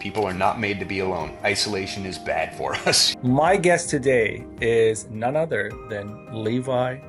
People are not made to be alone. Isolation is bad for us. My guest today is none other than Levi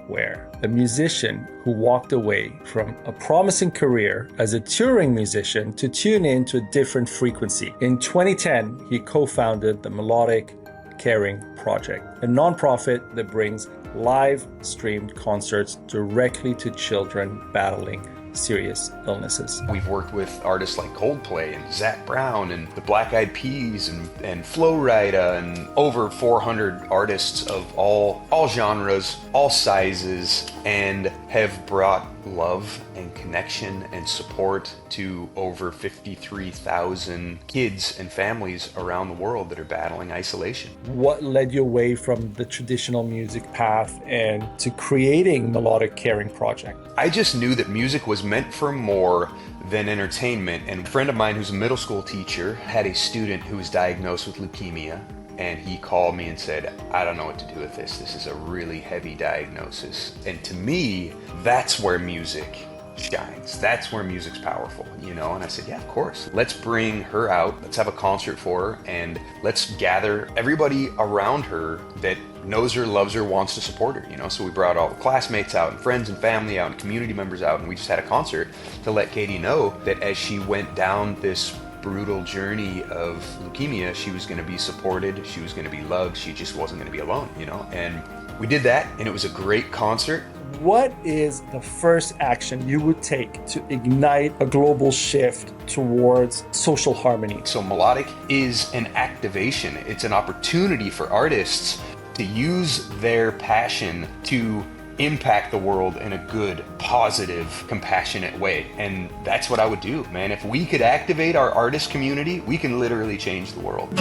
Ware, a musician who walked away from a promising career as a touring musician to tune in to a different frequency. In 2010, he co-founded the Melodic Caring Project, a nonprofit that brings live streamed concerts directly to children battling serious illnesses. We've worked with artists like Coldplay and Zac Brown and the Black Eyed Peas and Flo Rida and over 400 artists of all genres, all sizes, and have brought love and connection and support to over 53,000 kids and families around the world that are battling isolation. What led you away from the traditional music path and to creating Melodic Caring Project? I just knew that music was meant for more than entertainment. And a friend of mine who's a middle school teacher had a student who was diagnosed with leukemia. And he called me and said, I don't know what to do with this. This is a really heavy diagnosis. And to me, that's where music shines. That's where music's powerful, you know? And I said, yeah, of course. Let's bring her out. Let's have a concert for her. And let's gather everybody around her that knows her, loves her, wants to support her, you know? So we brought all the classmates out and friends and family out and community members out. And we just had a concert to let Katie know that as she went down this brutal journey of leukemia, she was going to be supported, she was going to be loved, she just wasn't going to be alone, you know? And we did that, and it was a great concert. What is the first action you would take to ignite a global shift towards social harmony? So Melodic is an activation. It's an opportunity for artists to use their passion to impact the world in a good, positive, compassionate way. And that's what I would do, man. If we could activate our artist community, we can literally change the world.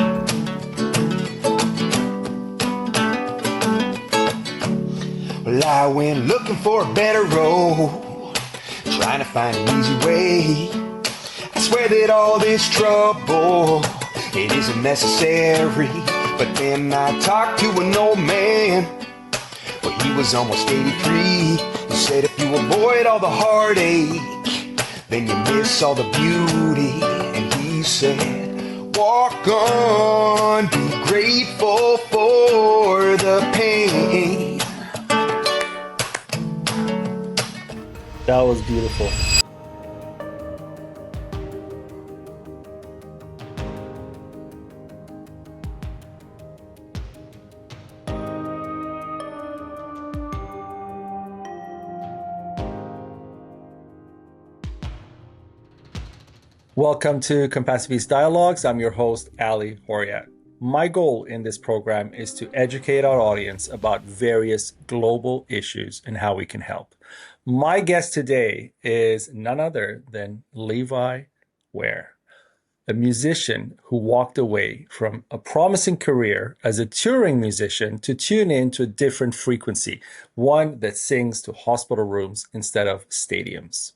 Well, I went looking for a better road, trying to find an easy way. I swear that all this trouble, it isn't necessary. But then I talked to an old man. Well, he was almost 83. He said if you avoid all the heartache, then you miss all the beauty. And he said, walk on, be grateful for the pain. That was beautiful. Welcome to Compassiviste Dialogues. I'm your host, Ali Horiat. My goal in this program is to educate our audience about various global issues and how we can help. My guest today is none other than Levi Ware, a musician who walked away from a promising career as a touring musician to tune in to a different frequency, one that sings to hospital rooms instead of stadiums.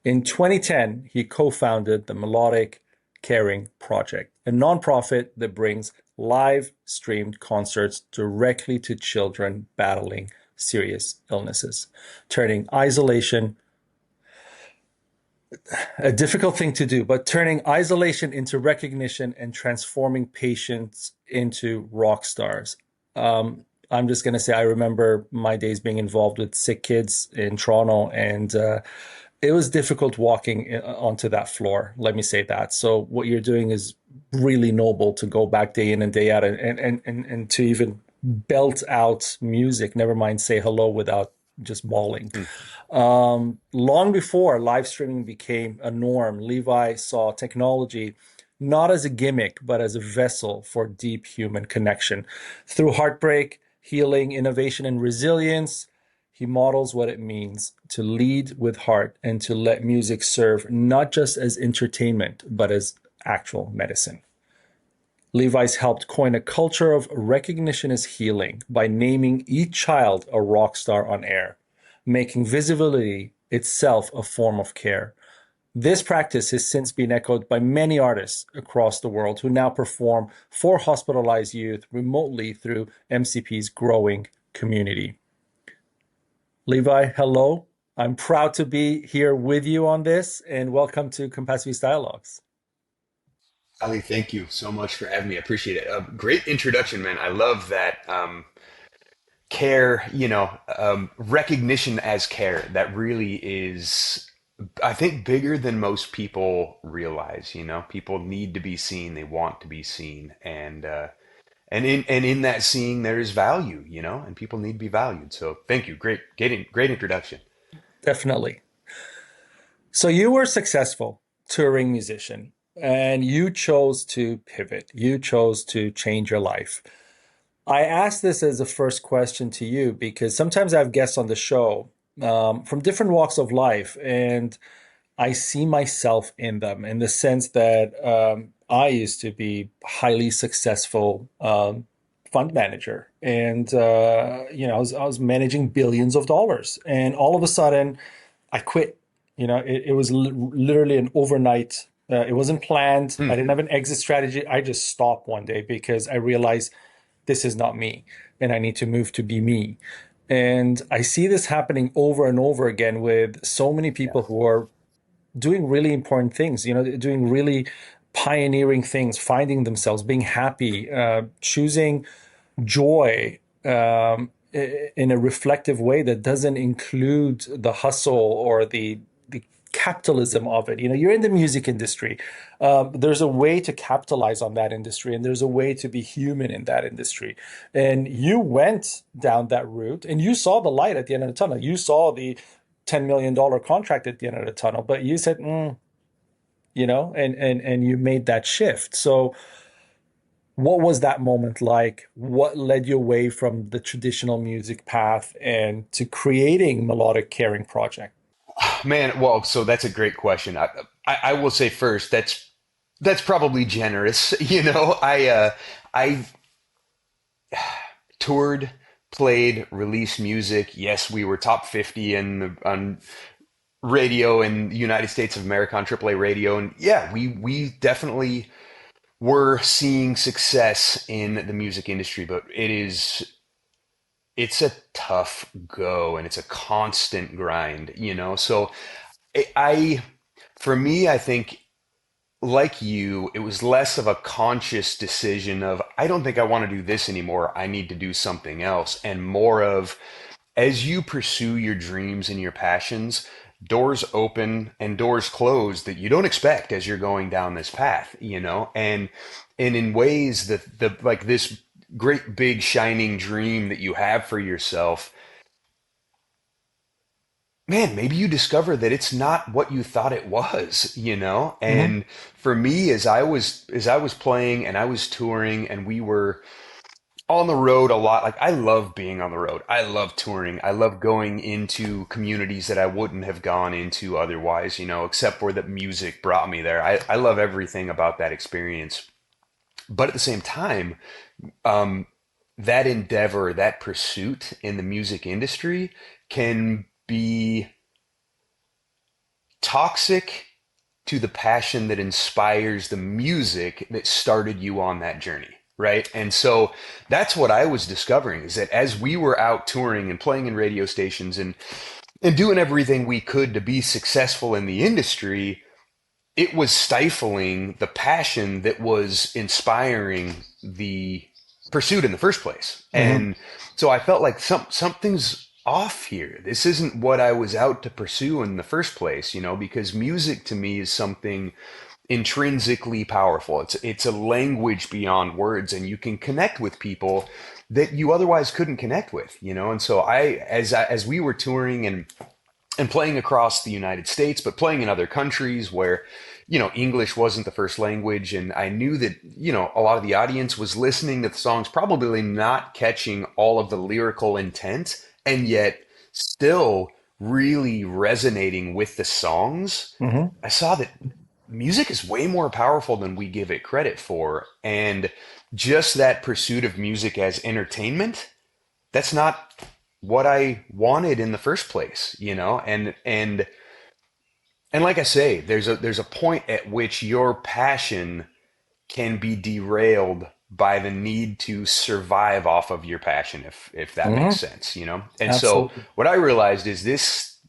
In 2010, he co-founded the Melodic Caring Project, a nonprofit that brings live streamed concerts directly to children battling serious illnesses, turning isolation, a difficult thing to do, but turning isolation into recognition and transforming patients into rock stars. I'm just going to say I remember my days being involved with sick kids in Toronto, and it was difficult walking onto that floor. Let me say that. So what you're doing is really noble, to go back day in and day out and to even belt out music, never mind say hello without just bawling. Long before live streaming became a norm, Levi saw technology not as a gimmick, but as a vessel for deep human connection. Through heartbreak, healing, innovation, and resilience, he models what it means to lead with heart and to let music serve not just as entertainment, but as actual medicine. Levi's helped coin a culture of recognition as healing by naming each child a rock star on air, making visibility itself a form of care. This practice has since been echoed by many artists across the world who now perform for hospitalized youth remotely through MCP's growing community. Levi, hello. I'm proud to be here with you on this, and welcome to Compassiviste Dialogues. Ali, thank you so much for having me. I appreciate it. Great introduction, man. I love that care, recognition as care. That really is, I think, bigger than most people realize. People need to be seen. They want to be seen, and in that seeing, there is value. And people need to be valued. So, thank you. Great introduction. Definitely. So you were a successful touring musician and you chose to pivot. You chose to change your life. I asked this as a first question to you because sometimes I have guests on the show from different walks of life, and I see myself in them in the sense that I used to be highly successful fund manager, and I was managing billions of dollars, and all of a sudden, I quit. It was literally an overnight. It wasn't planned. I Hmm. didn't have an exit strategy. I just stopped one day because I realized this is not me, and I need to move to be me. And I see this happening over and over again with so many people Yes. who are doing really important things, doing really pioneering things, finding themselves, being happy, choosing joy in a reflective way that doesn't include the hustle or the capitalism of it. You're in the music industry. There's a way to capitalize on that industry, and there's a way to be human in that industry. And you went down that route, and you saw the light at the end of the tunnel. You saw the $10 million contract at the end of the tunnel, but you said, and you made that shift. So what was that moment like? What led you away from the traditional music path and to creating Melodic Caring Project? Man, well, so that's a great question. I will say first that's probably generous. I toured, played, released music. Yes, we were top 50 on radio in the United States of America on AAA radio, and yeah, we definitely were seeing success in the music industry, but it's a tough go and it's a constant grind. So I for me, I think like you, it was less of a conscious decision of, I don't think I want to do this anymore. I need to do something else. And more of, as you pursue your dreams and your passions, doors open and doors close that you don't expect as you're going down this path. And in ways that the like this great big shining dream that you have for yourself, man, maybe you discover that it's not what you thought it was. Hmm. And for me, as I was playing and I was touring and we were on the road a lot, like I love being on the road. I love touring. I love going into communities that I wouldn't have gone into otherwise, except for that music brought me there. I love everything about that experience. But at the same time, um, that endeavor, that pursuit in the music industry can be toxic to the passion that inspires the music that started you on that journey, right? And so that's what I was discovering, is that as we were out touring and playing in radio stations and doing everything we could to be successful in the industry, it was stifling the passion that was inspiring the pursuit in the first place. Hmm. And so I felt like something's off here. This isn't what I was out to pursue in the first place, because music to me is something intrinsically powerful. It's a language beyond words, and you can connect with people that you otherwise couldn't connect with. And so as we were touring and playing across the United States, but playing in other countries where, English wasn't the first language. And I knew that, a lot of the audience was listening to the songs, probably not catching all of the lyrical intent, and yet still really resonating with the songs. Hmm. I saw that music is way more powerful than we give it credit for. And just that pursuit of music as entertainment, that's not what I wanted in the first place. And like I say, there's a point at which your passion can be derailed by the need to survive off of your passion, if that makes Hmm. sense. And so Absolutely. what I realized is this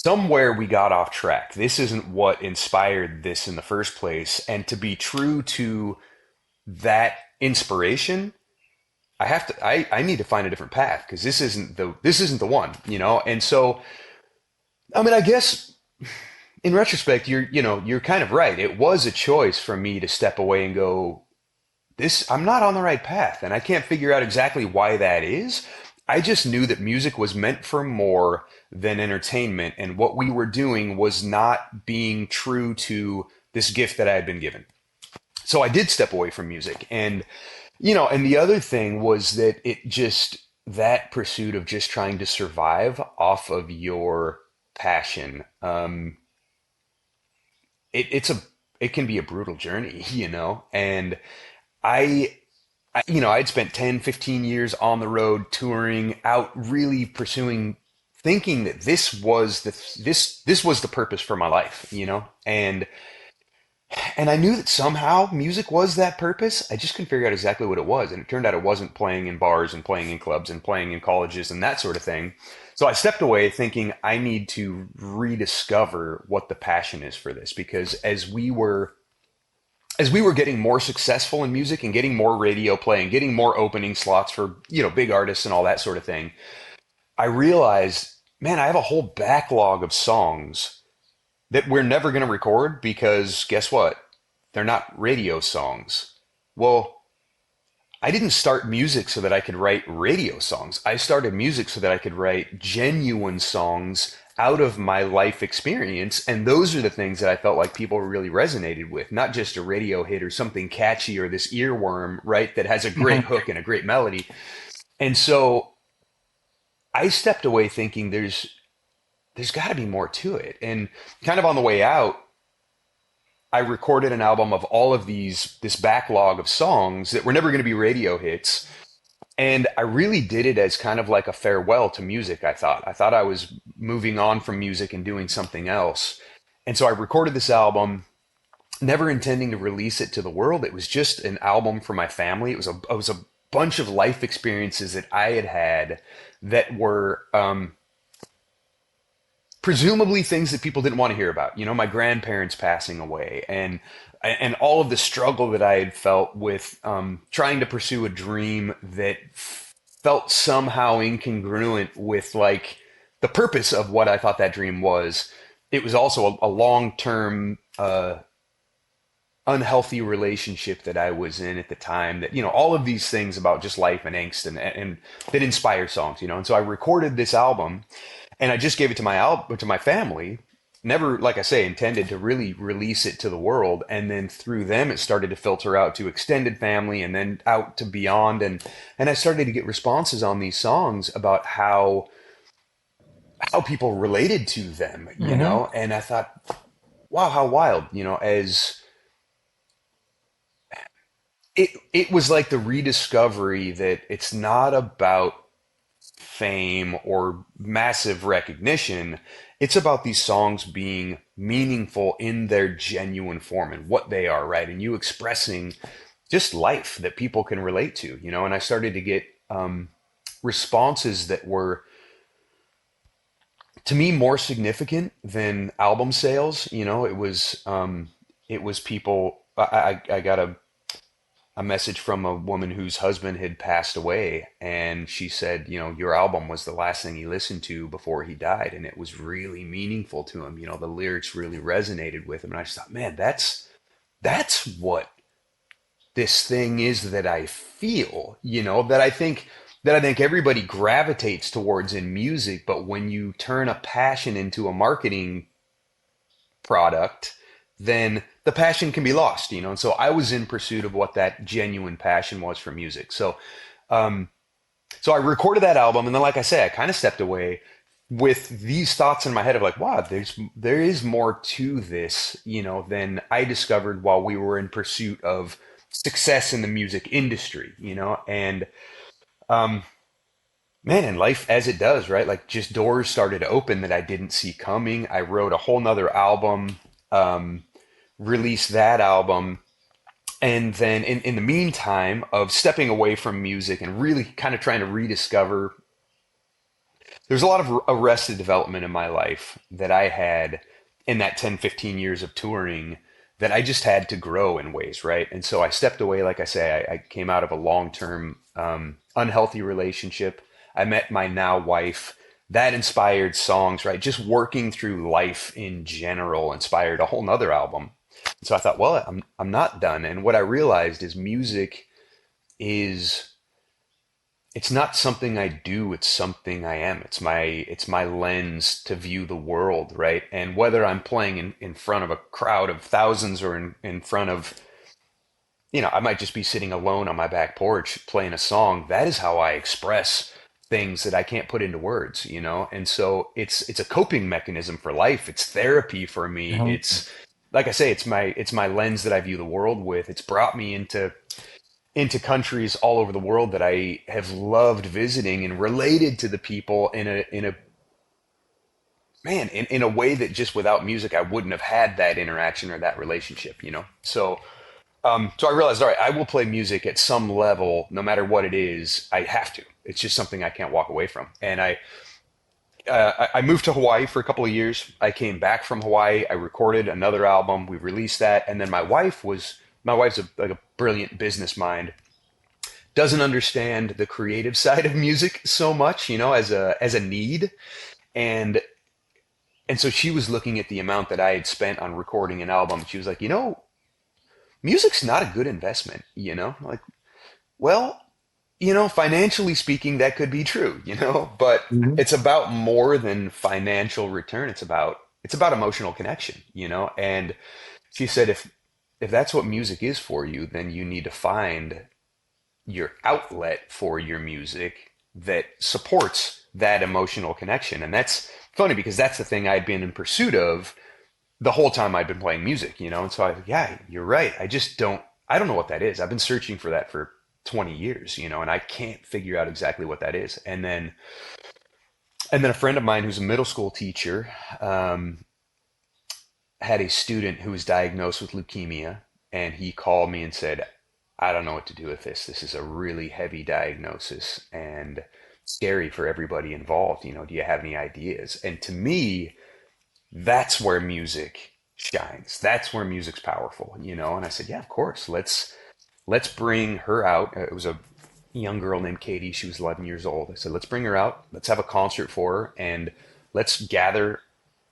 somewhere we got off track. This isn't what inspired this in the first place. And to be true to that inspiration, I need to find a different path because this isn't the one, you know? And so, I mean, I guess in retrospect, you're kind of right. It was a choice for me to step away and go, I'm not on the right path. And I can't figure out exactly why that is. I just knew that music was meant for more than entertainment. And what we were doing was not being true to this gift that I had been given. So I did step away from music. And the other thing was that that pursuit of just trying to survive off of your passion, it can be a brutal journey, and I, I'd spent 10, 15 years on the road touring out, really pursuing, thinking that this was the purpose for my life, and I knew that somehow music was that purpose. I just couldn't figure out exactly what it was. And it turned out it wasn't playing in bars and playing in clubs and playing in colleges and that sort of thing. So I stepped away thinking I need to rediscover what the passion is for this, because as we were getting more successful in music and getting more radio play and getting more opening slots for, big artists and all that sort of thing, I realized, man, I have a whole backlog of songs that we're never going to record because guess what? They're not radio songs. Well, I didn't start music so that I could write radio songs. I started music so that I could write genuine songs out of my life experience. And those are the things that I felt like people really resonated with, not just a radio hit or something catchy or this earworm, right? That has a great hook and a great melody. And so I stepped away thinking there's got to be more to it. And kind of on the way out, I recorded an album of all of this backlog of songs that were never going to be radio hits. And I really did it as kind of like a farewell to music, I thought. I thought I was moving on from music and doing something else. And so I recorded this album, never intending to release it to the world. It was just an album for my family. It was a bunch of life experiences that I had had that were presumably things that people didn't want to hear about. My grandparents passing away, and all of the struggle that I had felt with trying to pursue a dream that felt somehow incongruent with like the purpose of what I thought that dream was. It was also a long-term unhealthy relationship that I was in at the time, that, all of these things about just life and angst and that inspire songs, and so I recorded this album and I just gave it to my family. Never, like I say, intended to really release it to the world. And then through them, it started to filter out to extended family and then out to beyond. And I started to get responses on these songs about how people related to them, Hmm. and I thought, wow, how wild, as it was like the rediscovery that it's not about fame or massive recognition. It's about these songs being meaningful in their genuine form and what they are, right? And you expressing just life that people can relate to, and I started to get responses that were, to me, more significant than album sales. It was people. I got a message from a woman whose husband had passed away, and she said, your album was the last thing he listened to before he died, and it was really meaningful to him. The lyrics really resonated with him, and I just thought, man, that's what this thing is that I feel, that I think everybody gravitates towards in music. But when you turn a passion into a marketing product, then the passion can be lost, And so I was in pursuit of what that genuine passion was for music. Um, so I recorded that album, and then, like I say, I kind of stepped away with these thoughts in my head of like, wow, there is more to this, than I discovered while we were in pursuit of success in the music industry, and um, man, in life as it does, right? Like just doors started to open that I didn't see coming. I wrote a whole nother album. Released that album. And then in the meantime of stepping away from music and really kind of trying to rediscover There's a lot of arrested development in my life that I had in that 10, 15 years of touring that I just had to grow in ways, right? And so I stepped away. Like I say, I came out of a long-term unhealthy relationship. I met my now wife. That inspired songs, right? Just working through life in general inspired a whole nother album. And so I thought, well, I'm not done. And what I realized is music is it's not something I do, it's something I am. It's my lens to view the world, right? And whether I'm playing in front of a crowd of thousands or in front of, I might just be sitting alone on my back porch playing a song, that is how I express things that I can't put into words. And so it's a coping mechanism for life. It's therapy for me. Mhm. It's like I say, it's my lens that I view the world with. It's brought me into countries all over the world that I have loved visiting and related to the people in a man in a way that just without music I wouldn't have had that interaction or that relationship. So I realized, all right, I will play music at some level, no matter what it is. I have to. It's just something I can't walk away from. And I moved to Hawaii for a couple of years. I came back from Hawaii. I recorded another album. We released that, and then my wife's like a brilliant business mind, doesn't understand the creative side of music so much, as a need. And and so she was looking at the amount that I had spent on recording an album. She was like, music's not a good investment. Like, well, financially speaking, that could be true, but Mhm. it's about more than financial return. It's about emotional connection. And she said, if that's what music is for you, then you need to find your outlet for your music that supports that emotional connection. And that's funny because that's the thing I'd been in pursuit of the whole time I'd been playing music. And so yeah, you're right. I don't know what that is. I've been searching for that for 20 years, and I can't figure out exactly what that is. And then a friend of mine who's a middle school teacher um, had a student who was diagnosed with leukemia, and he called me and said, I don't know what to do with this. This is a really heavy diagnosis and scary for everybody involved. Do you have any ideas? And to me, that's where music shines. That's where music's powerful. And I said, yeah, of course. Let's bring her out. It was a young girl named Katie. She was 11 years old. I said, let's bring her out. Let's have a concert for her, and let's gather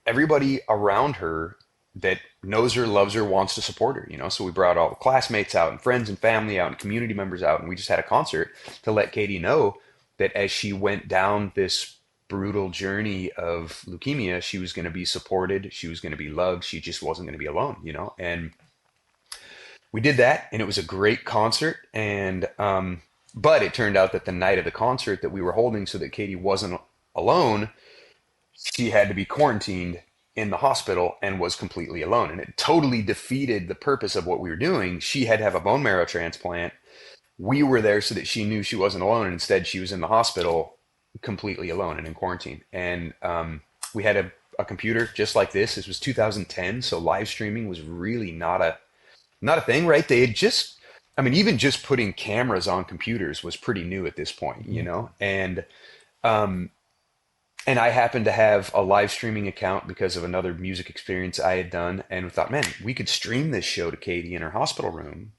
everybody around her that knows her, loves her, wants to support her. So we brought all the classmates out and friends and family out and community members out, and we just had a concert to let Katie know that as she went down this brutal journey of leukemia, she was going to be supported, she was going to be loved, she just wasn't going to be alone. And we did that, and it was a great concert. And but it turned out that the night of the concert that we were holding, so that Katie wasn't alone, she had to be quarantined in the hospital and was completely alone. And it totally defeated the purpose of what we were doing. She had to have a bone marrow transplant. We were there so that she knew she wasn't alone. And instead, she was in the hospital completely alone and in quarantine. And we had a computer just like this. This was 2010. So live streaming was really not a thing, right? They had just, I mean, even just putting cameras on computers was pretty new at this point. And I happened to have a live streaming account because of another music experience I had done, and we thought, man, we could stream this show to Katie in her hospital room,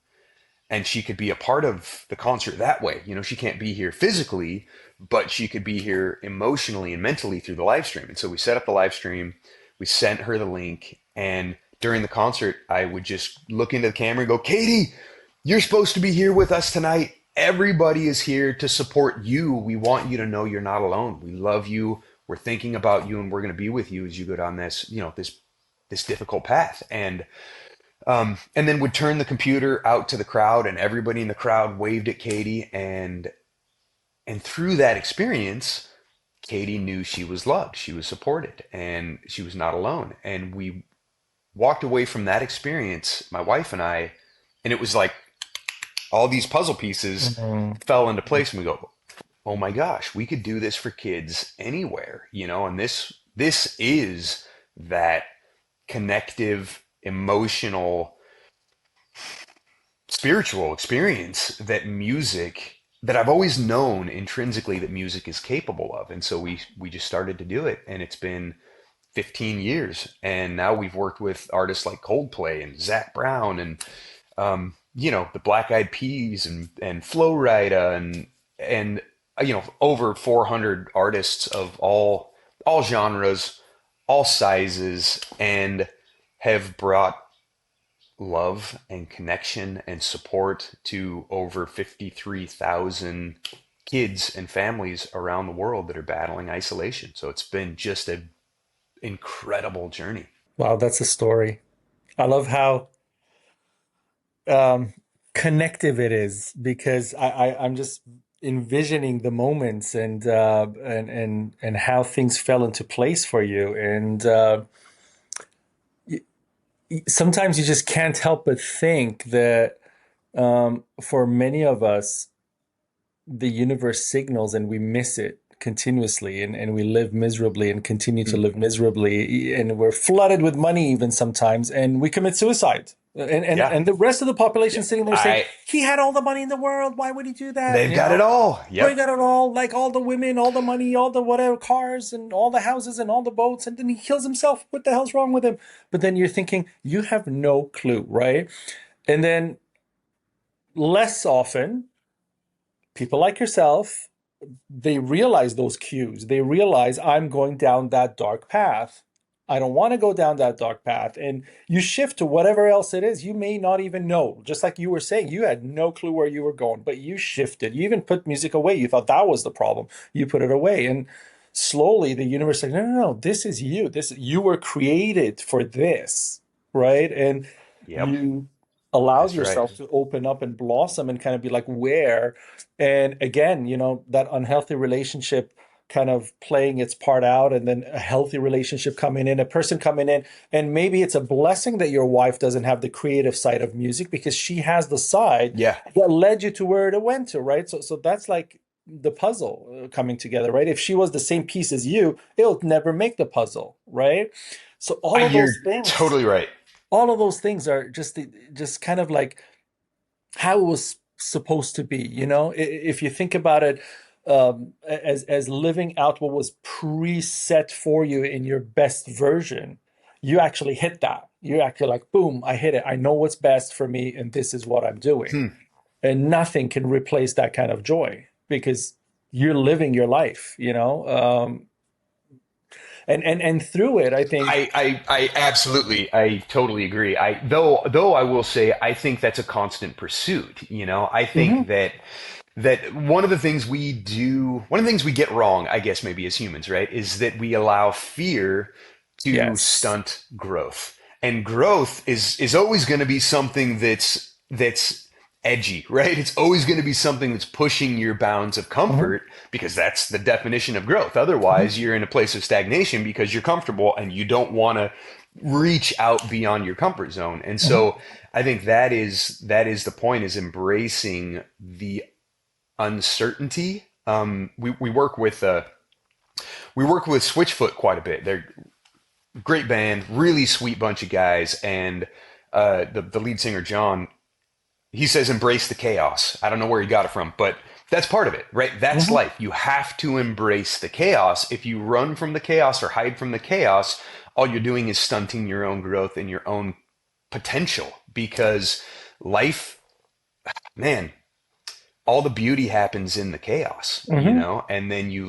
and she could be a part of the concert that way. She can't be here physically, but she could be here emotionally and mentally through the live stream. And so we set up the live stream, we sent her the link, and during the concert, I would just look into the camera and go, Katie, you're supposed to be here with us tonight. Everybody is here to support you. We want you to know you're not alone. We love you. We're thinking about you, and we're going to be with you as you go down this difficult path. And then would turn the computer out to the crowd, and everybody in the crowd waved at Katie. And through that experience, Katie knew she was loved, she was supported, and she was not alone. And we walked away from that experience, my wife and I, and it was like all these puzzle pieces Mhm. fell into place, and we go, oh my gosh, we could do this for kids anywhere. And this is that connective, emotional, spiritual experience that music that I've always known intrinsically that music is capable of. And so we just started to do it, and it's been 15 years. And now we've worked with artists like Coldplay and Zach Brown and the Black Eyed Peas and Flo Rida and over 400 artists of all genres, all sizes, and have brought love and connection and support to over 53,000 kids and families around the world that are battling isolation. So it's been just an incredible journey. Wow, that's a story. I love how um, connective it is because I'm just envisioning the moments and how things fell into place for you. And sometimes you just can't help but think that for many of us, the universe signals and we miss it continuously and we live miserably and continue to live miserably and we're flooded with money even sometimes and we commit suicide Yeah. and the rest of the population Yeah. sitting there saying I he had all the money in the world, why would he do that, They've got it all. we Yep. got it all, like all the women, all the money, all the whatever cars and all the houses and all the boats, and then he kills himself. What the hell's wrong with him? But then you're thinking you have no clue, right? And then less often people like yourself, they realize those cues. They realize I'm going down that dark path. I don't want to go down that dark path. And you shift to whatever else it is. You may not even know. Just like you were saying, you had no clue where you were going, but you shifted. You even put music away. You thought that was the problem. You put it away. And slowly the universe said, no, no, no, this is you. You were created for this, right? And Yep. you allowed That's right. yourself to open up and blossom and kind of be like, where? And again, that unhealthy relationship kind of playing its part out, and then a healthy relationship coming in, a person coming in. And maybe it's a blessing that your wife doesn't have the creative side of music because she has the side Yeah. that led you to where it went to, right? So that's like the puzzle coming together, right? If she was the same piece as you, it'll never make the puzzle, right? So You're totally right. all of those things are just kind of like how it was supposed to be. If you think about it, as living out what was preset for you in your best version, you actually hit that. You're actually like, boom, I hit it. I know what's best for me, and this is what I'm doing. Hmm. And nothing can replace that kind of joy because you're living your life. And through it, I think. I absolutely, I totally agree. Though I will say, I think that's a constant pursuit. I think Mhm. that one of the things we get wrong, I guess maybe as humans, right, is that we allow fear to Yes. stunt growth. And growth is always going to be something that's edgy, right? It's always going to be something that's pushing your bounds of Mhm. comfort because that's the definition of growth. Mhm. Otherwise, you're in a place of stagnation because you're comfortable and you don't want to reach out beyond your comfort zone. And Mhm. so I think that is the point, is embracing the uncertainty. We work with Switchfoot quite a bit. They're a great band, really sweet bunch of guys, and the lead singer John, he says embrace the chaos. I don't know where he got it from, but that's part of it, right? That's Mhm. life. You have to embrace the chaos. If you run from the chaos or hide from the chaos, all you're doing is stunting your own growth and your own potential, because life, man, all the beauty happens in the chaos, Mhm. and then you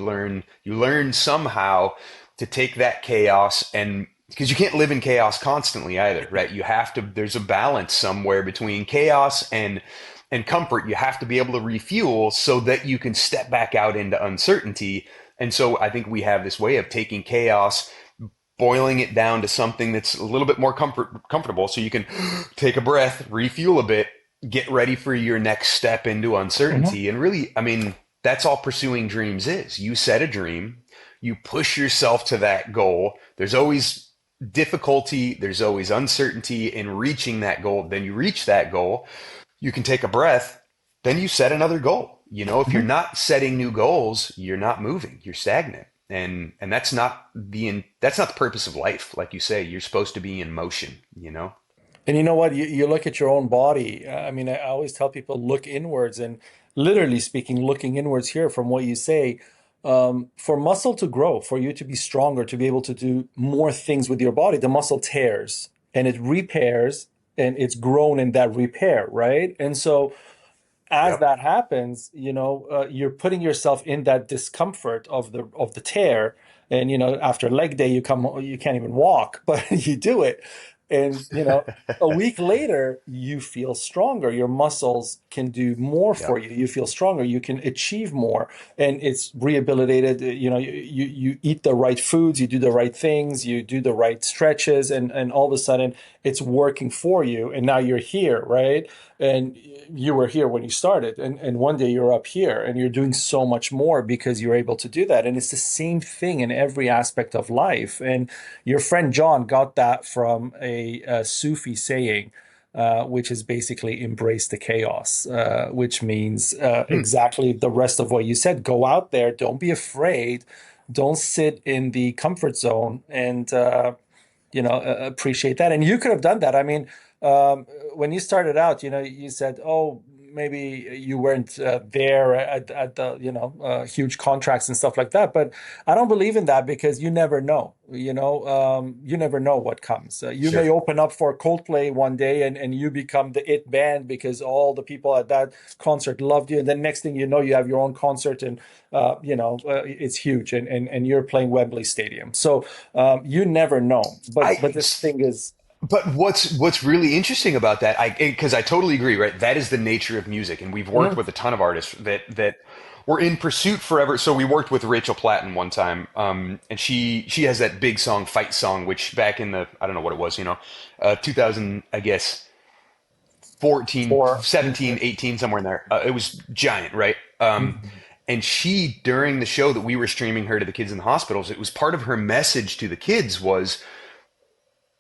learn somehow to take that chaos, and because you can't live in chaos constantly either, right? There's a balance somewhere between chaos and comfort. You have to be able to refuel so that you can step back out into uncertainty. And so I think we have this way of taking chaos, boiling it down to something that's a little bit more comfortable, so you can take a breath, refuel a bit, get ready for your next step into Mhm. uncertainty. And really, I mean, that's all pursuing dreams is. You set a dream, you push yourself to that goal. There's always difficulty, there's always uncertainty in reaching that goal. Then you reach that goal, you can take a breath, then you set another goal. If you're Mhm. not setting new goals, you're not moving, you're stagnant. And that's not the purpose of life. Like you say, you're supposed to be in motion. And you know what? You look at your own body. I mean, I always tell people look inwards, and literally speaking, looking inwards here from what you say, for muscle to grow, for you to be stronger, to be able to do more things with your body, the muscle tears and it repairs and it's grown in that repair, right? And so as Yep. that happens, you're putting yourself in that discomfort of the tear. And after leg day, you can't even walk, but you do it. And a week later, you feel stronger. Your muscles can do more for Yep. you. You feel stronger. You can achieve more, and it's rehabilitated. You eat the right foods, you do the right things, you do the right stretches, and all of a sudden, it's working for you. And now you're here, right? And you were here when you started, and one day you're up here and you're doing so much more because you're able to do that. And it's the same thing in every aspect of life. And your friend John got that from a Sufi saying, which is basically embrace the chaos, which means Hmm. exactly the rest of what you said. Go out there, don't be afraid, don't sit in the comfort zone, and appreciate that. And you could have done that. I mean, when you started out, you said, oh, maybe you weren't there at the, huge contracts and stuff like that. But I don't believe in that because you never know, you never know what comes. You may Sure. open up for Coldplay one day and you become the it band because all the people at that concert loved you. And then next thing you know, you have your own concert and, it's huge and you're playing Wembley Stadium. So you never know. But I the thing is, But what's really interesting about that, because I totally agree, right? That is the nature of music, and we've worked mm, with a ton of artists that were in pursuit forever. So we worked with Rachel Platten one time, and she has that big song, "Fight Song," which back in the I don't know what it was, 2000, I guess 14, for 17, 18, somewhere in there. It was giant, right? Mhm. And she, during the show that we were streaming her to the kids in the hospitals, it was part of her message to the kids was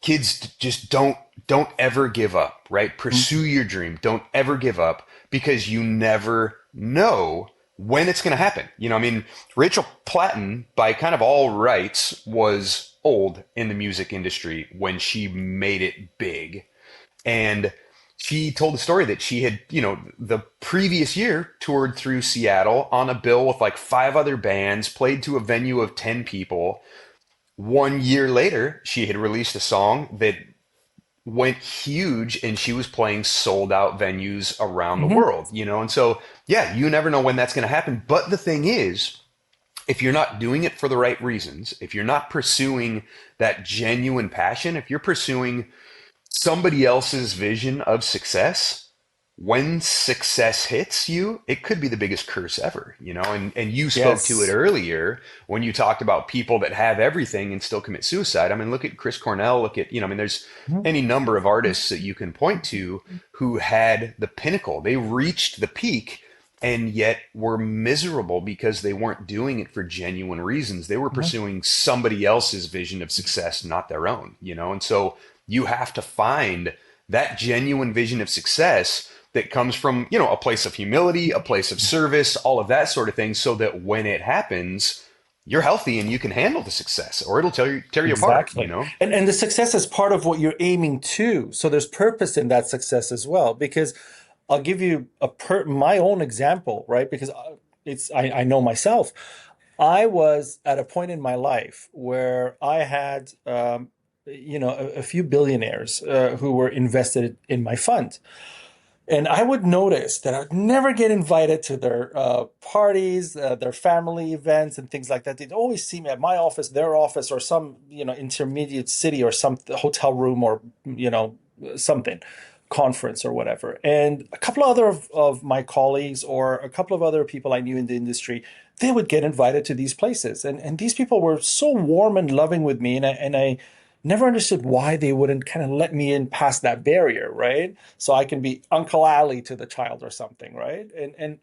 kids just don't ever give up, right? Pursue your dream. Don't ever give up because you never know when it's going to happen. I mean, Rachel Platten, by kind of all rights, was old in the music industry when she made it big. And she told the story that she had, the previous year toured through Seattle on a bill with like five other bands, played to a venue of 10 people. 1 year later, she had released a song that went huge and she was playing sold out venues around the Mhm. world, And so, yeah, you never know when that's going to happen. But the thing is, if you're not doing it for the right reasons, if you're not pursuing that genuine passion, if you're pursuing somebody else's vision of success, when success hits you, it could be the biggest curse ever, and you spoke to it Yes. earlier when you talked about people that have everything and still commit suicide. I mean, look at Chris Cornell, look at, I mean, there's any number of artists that you can point to who had the pinnacle. They reached the peak and yet were miserable because they weren't doing it for genuine reasons. They were Mhm. pursuing somebody else's vision of success, not their own, And so you have to find that genuine vision of success that comes from, a place of humility, a place of service, all of that sort of thing, so that when it happens, you're healthy and you can handle the success, or it'll tear you apart. Exactly. And the success is part of what you're aiming to. So there's purpose in that success as well. Because I'll give you my own example, right? Because I know myself. I was at a point in my life where I had a few billionaires who were invested in my fund. And I would notice that I'd never get invited to their parties, their family events, and things like that. They'd always see me at my office, their office, or some intermediate city or some hotel room or something conference or whatever. And a couple of other of my colleagues or a couple of other people I knew in the industry, they would get invited to these places, and these people were so warm and loving with me, and I never understood why they wouldn't kind of let me in past that barrier, right? So I can be Uncle Ali to the child or something, right?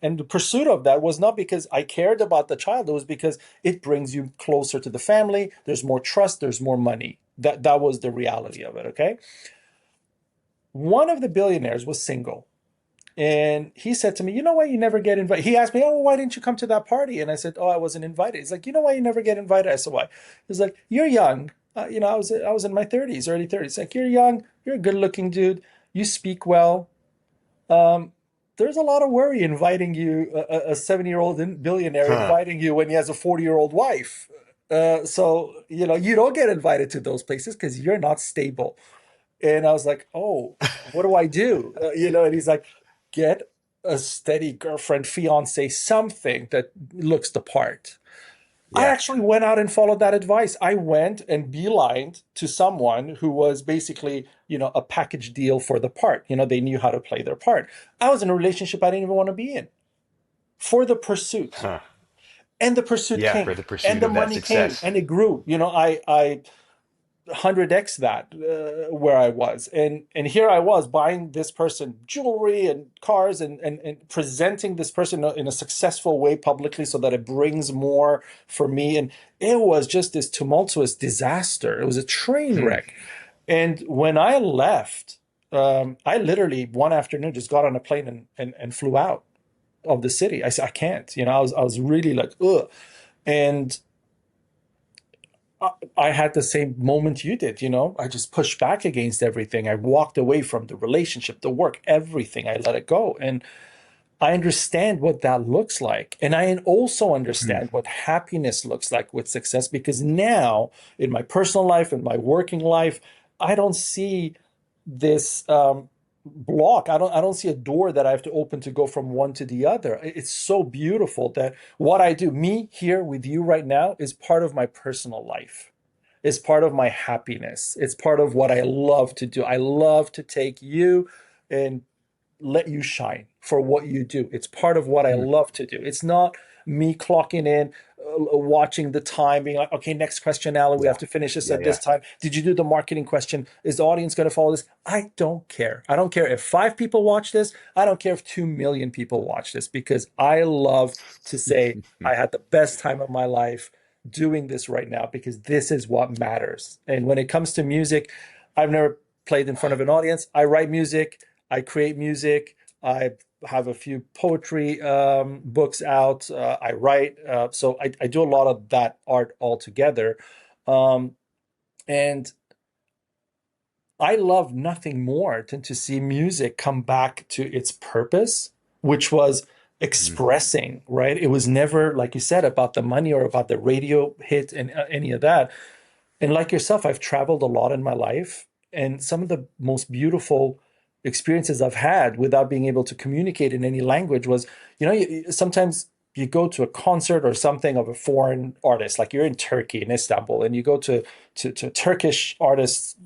And the pursuit of that was not because I cared about the child, it was because it brings you closer to the family. There's more trust, there's more money. That was the reality of it, okay? One of the billionaires was single. And he said to me, you know why you never get invited? He asked me, oh, why didn't you come to that party? And I said, oh, I wasn't invited. He's like, you know why you never get invited? I said, why? He's like, you're young. I was in my 30s, early 30s. Like, you're young, you're a good looking dude, you speak well. Um, there's a lot of worry inviting you, a 70-year-old billionaire Huh. inviting you when he has a 40-year-old wife. So, you don't get invited to those places because you're not stable. And I was like, oh, what do I do? And he's like, get a steady girlfriend, fiance, something that looks the part. I Yeah. actually went out and followed that advice. I went and beelined to someone who was basically, a package deal for the part. They knew how to play their part. I was in a relationship I didn't even want to be in for the pursuit. Huh. And the pursuit Yeah, for came, the and pursuit the of that money came, success. and it grew. I 100x that where I was, and here I was buying this person jewelry and cars, and presenting this person in a successful way publicly so that it brings more for me. And it was just this tumultuous disaster. It was a train Hmm. wreck. And when I left, I literally one afternoon just got on a plane and flew out of the city. I said, I can't. I was really like, ugh. And I had the same moment you did. I just pushed back against everything. I walked away from the relationship, the work, everything. I let it go. And I understand what that looks like. And I also Hmm. understand what happiness looks like with success, because now in my personal life, in my working life, I don't see this block. I don't see a door that I have to open to go from one to the other. It's so beautiful that what I do, me here with you right now, is part of my personal life. Is part of my happiness. It's part of what I love to do. I love to take you and let you shine for what you do. It's part of what I Hmm. love to do. It's not me clocking in, watching the time, being like, okay, next question, Alan, we Yeah. have to finish this Yeah. at Yeah. this time. Did you do the marketing question? Is the audience going to follow this? I don't care. I don't care if 5 people watch this. I don't care if 2 million people watch this, because I love to say I had the best time of my life doing this right now, because this is what matters. And when it comes to music, I've never played in front of an audience. I write music. I create music. I have a few poetry books out. I write. So I do a lot of that art altogether. Um, and I love nothing more than to see music come back to its purpose, which was Hmm. expressing, right? It was never, like you said, about the money or about the radio hit and any of that. And like yourself, I've traveled a lot in my life, and some of the most beautiful experiences I've had without being able to communicate in any language was, sometimes you go to a concert or something of a foreign artist, like you're in Turkey, in Istanbul, and you go to a Turkish artist,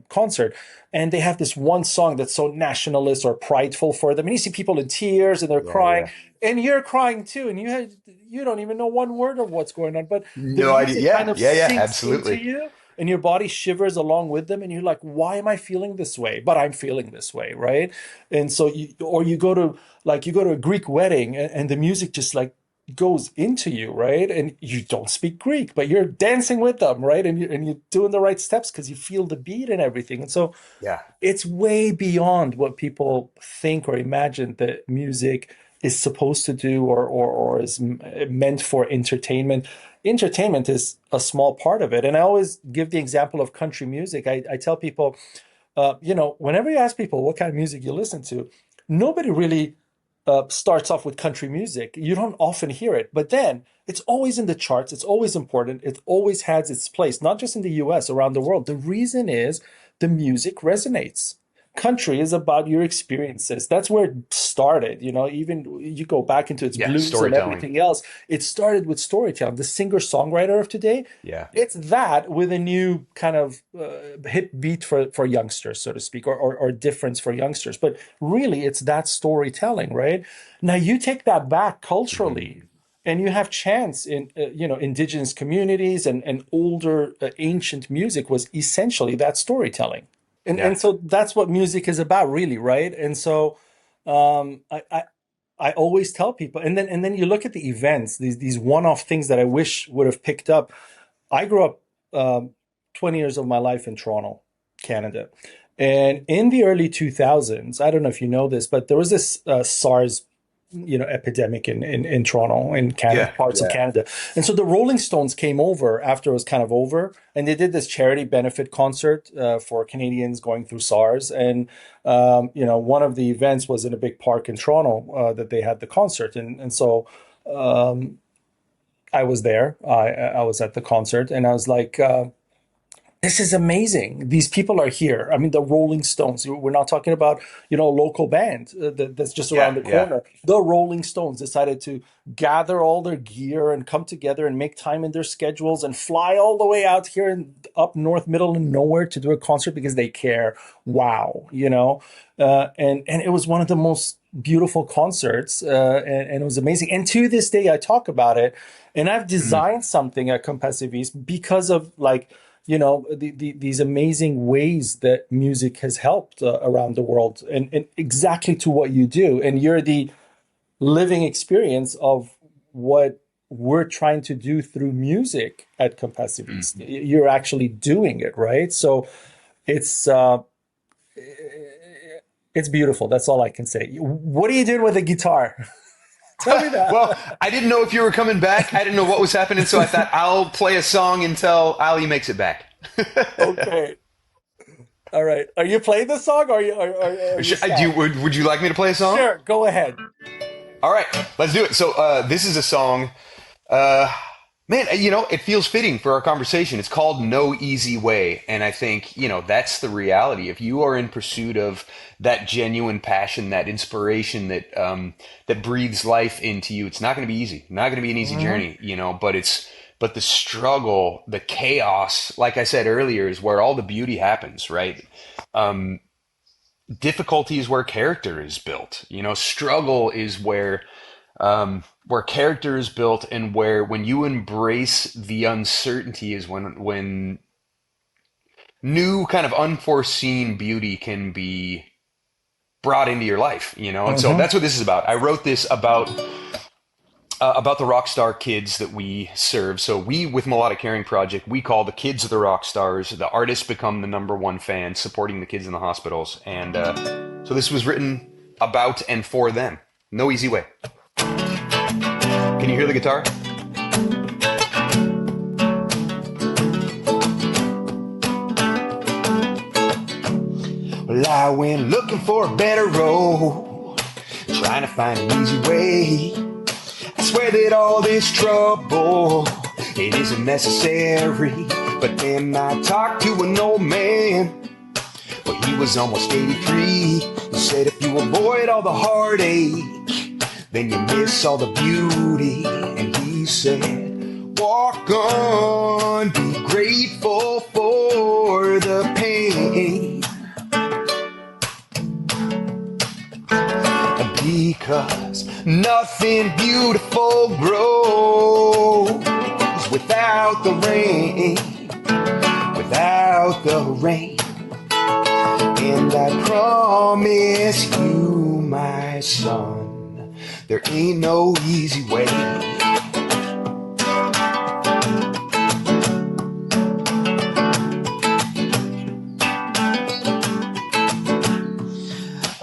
concert, and they have this one song that's so nationalist or prideful for them, and you see people in tears and they're Yeah. crying, Yeah. and you're crying too, and you don't even know one word of what's going on, but the No idea. music kind Yeah. of Yeah. Yeah. sinks into Absolutely. you, and your body shivers along with them, and you're like, why am I feeling this way? But I'm feeling this way, right? And so you go to, a Greek wedding, and the music just like goes into you, right? And you don't speak Greek, but you're dancing with them, right? And you're doing the right steps because you feel the beat and everything. And so Yeah. it's way beyond what people think or imagine that music is supposed to do, or is meant for entertainment. Entertainment is a small part of it. And I always give the example of country music. I tell people, whenever you ask people what kind of music you listen to, nobody really starts off with country music. You don't often hear it, but then it's always in the charts. It's always important. It always has its place, not just in the US, around the world. The reason is the music resonates. Country is about your experiences. That's where it started. Even you go back into its Yeah. blues and Storytelling. everything else. It started with storytelling. The singer-songwriter of today, Yeah. it's that with a new kind of hit beat for youngsters, so to speak, or difference for youngsters. But really, it's that storytelling, right? Now you take that back Hmm. culturally, and you have chants in indigenous communities, and older ancient music was essentially that storytelling, and Yeah. so that's what music is about, really, right? And so I always tell people, and then you look at the events, these one-off things that I wish would have picked up. I grew up 20 years of my life in Toronto, Canada. And in the early 2000s, I don't know if you know this, but there was this SARS. epidemic in Toronto, in Canada, Yeah, parts of yeah. Canada. And so the Rolling Stones came over after it was kind of over, and they did this charity benefit concert for Canadians going through SARS. And one of the events was in a big park in Toronto that they had the concert, and so I was there. I was at the concert, and I was like, this is amazing. These people are here. I mean, the Rolling Stones. We're not talking about, a local band that's just around Yeah, the yeah. corner. The Rolling Stones decided to gather all their gear and come together and make time in their schedules and fly all the way out here and up north, middle of nowhere to do a concert because they care. Wow, and it was one of the most beautiful concerts, and it was amazing. And to this day, I talk about it, and I've Mhm. designed something at Compassiviste because of these amazing ways that music has helped around the world, and exactly to what you do. And you're the living experience of what we're trying to do through music at Compassiviste. Mhm. You're actually doing it, right? So it's uh, it's beautiful. That's all I can say. What are you doing with a guitar? Tell me Well, that. I didn't know if you were coming back. I didn't know what was happening, so I thought I'll play a song until Ali makes it back. Okay. All right. Are you playing the song, or are you stopped? Would you like me to play a song? Sure. Go ahead. All right, let's do it. So this is a song. Uh, Man, it feels fitting for our conversation. It's called No Easy Way. And I think, that's the reality. If you are in pursuit of that genuine passion, that inspiration that breathes life into you, it's not going to be easy. Not going to be an easy Mhm. journey, but the struggle, the chaos, like I said earlier, is where all the beauty happens, right? Um, Difficulty is where character is built. Struggle is where character is built, and where when you embrace the uncertainty is when new kind of unforeseen beauty can be brought into your life. And so Mhm. that's what this is about. I wrote this about the rock star kids that we serve. So we, with Melodic Caring Project, we call the kids the rock stars. The artists become the number one fans, supporting the kids in the hospitals. And so this was written about and for them. No easy way. Can you hear the guitar? Well, I went looking for a better road, trying to find an easy way. I swear that all this trouble, it isn't necessary. But then I talked to an old man, well, he was almost 83. He said if you avoid all the heartache, then you miss all the beauty. And he said, walk on, be grateful for the pain, because nothing beautiful grows without the rain, without the rain. And I promise you, my son, there ain't no easy way.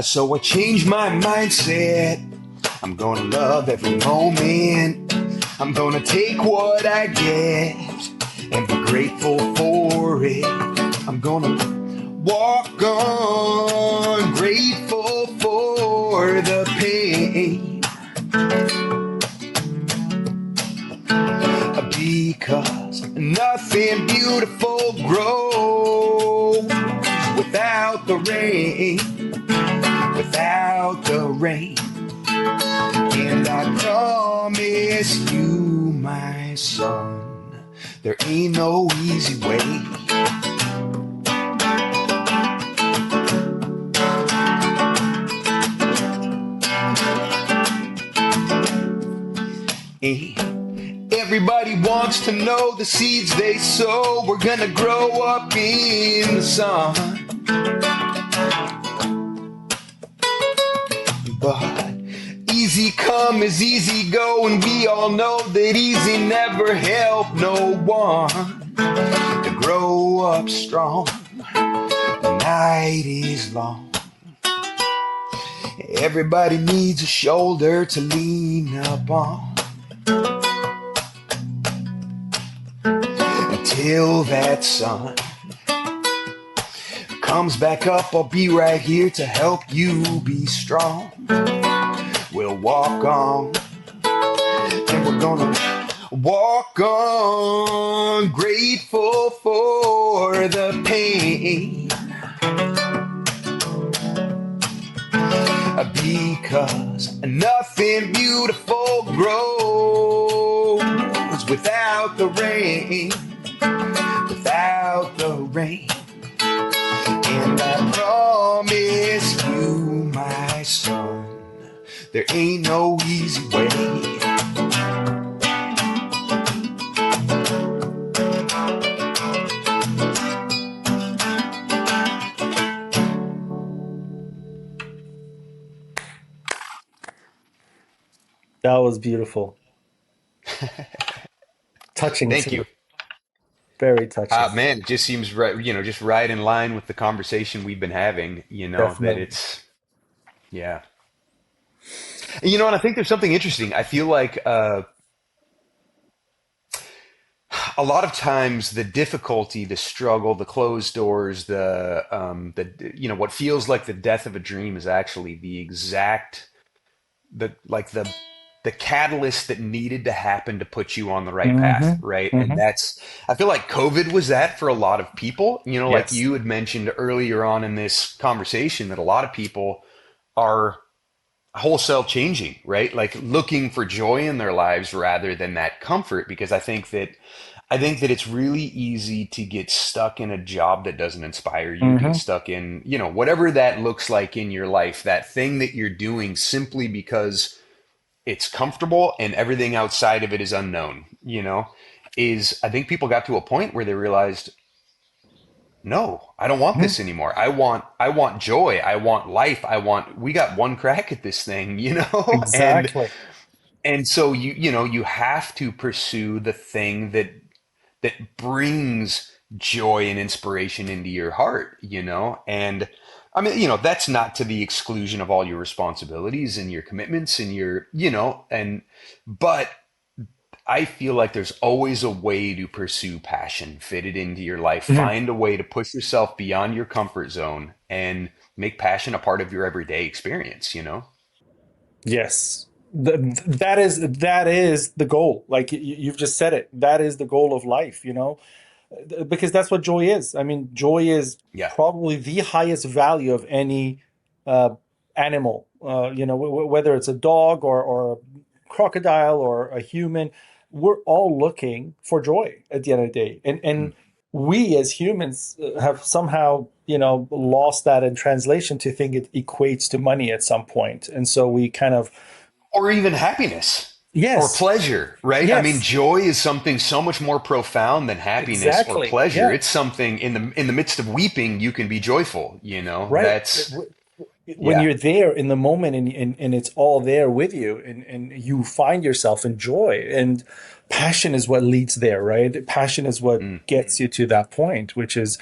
So I changed my mindset. I'm gonna love every moment. I'm gonna take what I get and be grateful for it. I'm gonna walk on, grateful for the pain, because nothing beautiful grows without the rain, without the rain. And I promise you, my son, there ain't no easy way. Everybody wants to know the seeds they sow. We're gonna grow up in the sun. But easy come is easy go, and we all know that easy never helped no one to grow up strong. The night is long. Everybody needs a shoulder to lean up on. Until that sun comes back up, I'll be right here to help you be strong. We'll walk on, and we're gonna walk on, grateful for the pain. Because nothing beautiful grows without the rain, without the rain. And I promise you, my son, there ain't no easy way. That was beautiful. Touching Thank too. you. Very touching. Man, it just seems right, just right in line with the conversation we've been having, that Definitely. it's, yeah. And I think there's something interesting. I feel like a lot of times the difficulty, the struggle, the closed doors, what feels like the death of a dream is actually the catalyst that needed to happen to put you on the right path, Hmm. right? And Hmm. I feel like COVID was that for a lot of people. Like Yes. you had mentioned earlier on in this conversation, that a lot of people are wholesale changing, right? Like looking for joy in their lives rather than that comfort, because I think that it's really easy to get stuck in a job that doesn't inspire you, to get Hmm. stuck in, whatever that looks like in your life, that thing that you're doing simply because it's comfortable and everything outside of it is unknown, is I think people got to a point where they realized, no, I don't want Hmm. this anymore. I want joy. I want life. We got one crack at this thing, and Exactly. so you have to pursue the thing that brings joy and inspiration into your heart, and I mean, that's not to the exclusion of all your responsibilities and your commitments and but I feel like there's always a way to pursue passion, fit it into your life, Mhm. find a way to push yourself beyond your comfort zone and make passion a part of your everyday experience. Yes. That is the goal. Like you've just said it. That is the goal of life, because that's what joy is. I mean, joy is Yeah. probably the highest value of any uh, animal. Whether it's a dog or a crocodile or a human, we're all looking for joy at the end of the day. And we as humans have somehow, lost that in translation to think it equates to money at some point. And so we kind of, Or even happiness or yes, pleasure, right? I mean, yes, joy is something so much more profound than happiness or exactly. pleasure. Yeah, It's something in the midst of weeping, you can be joyful, right. When Yeah. you're there in the moment and it's all there with you and you find yourself in joy and passion is what leads there, right? Passion is what Mm, gets you to that point, which is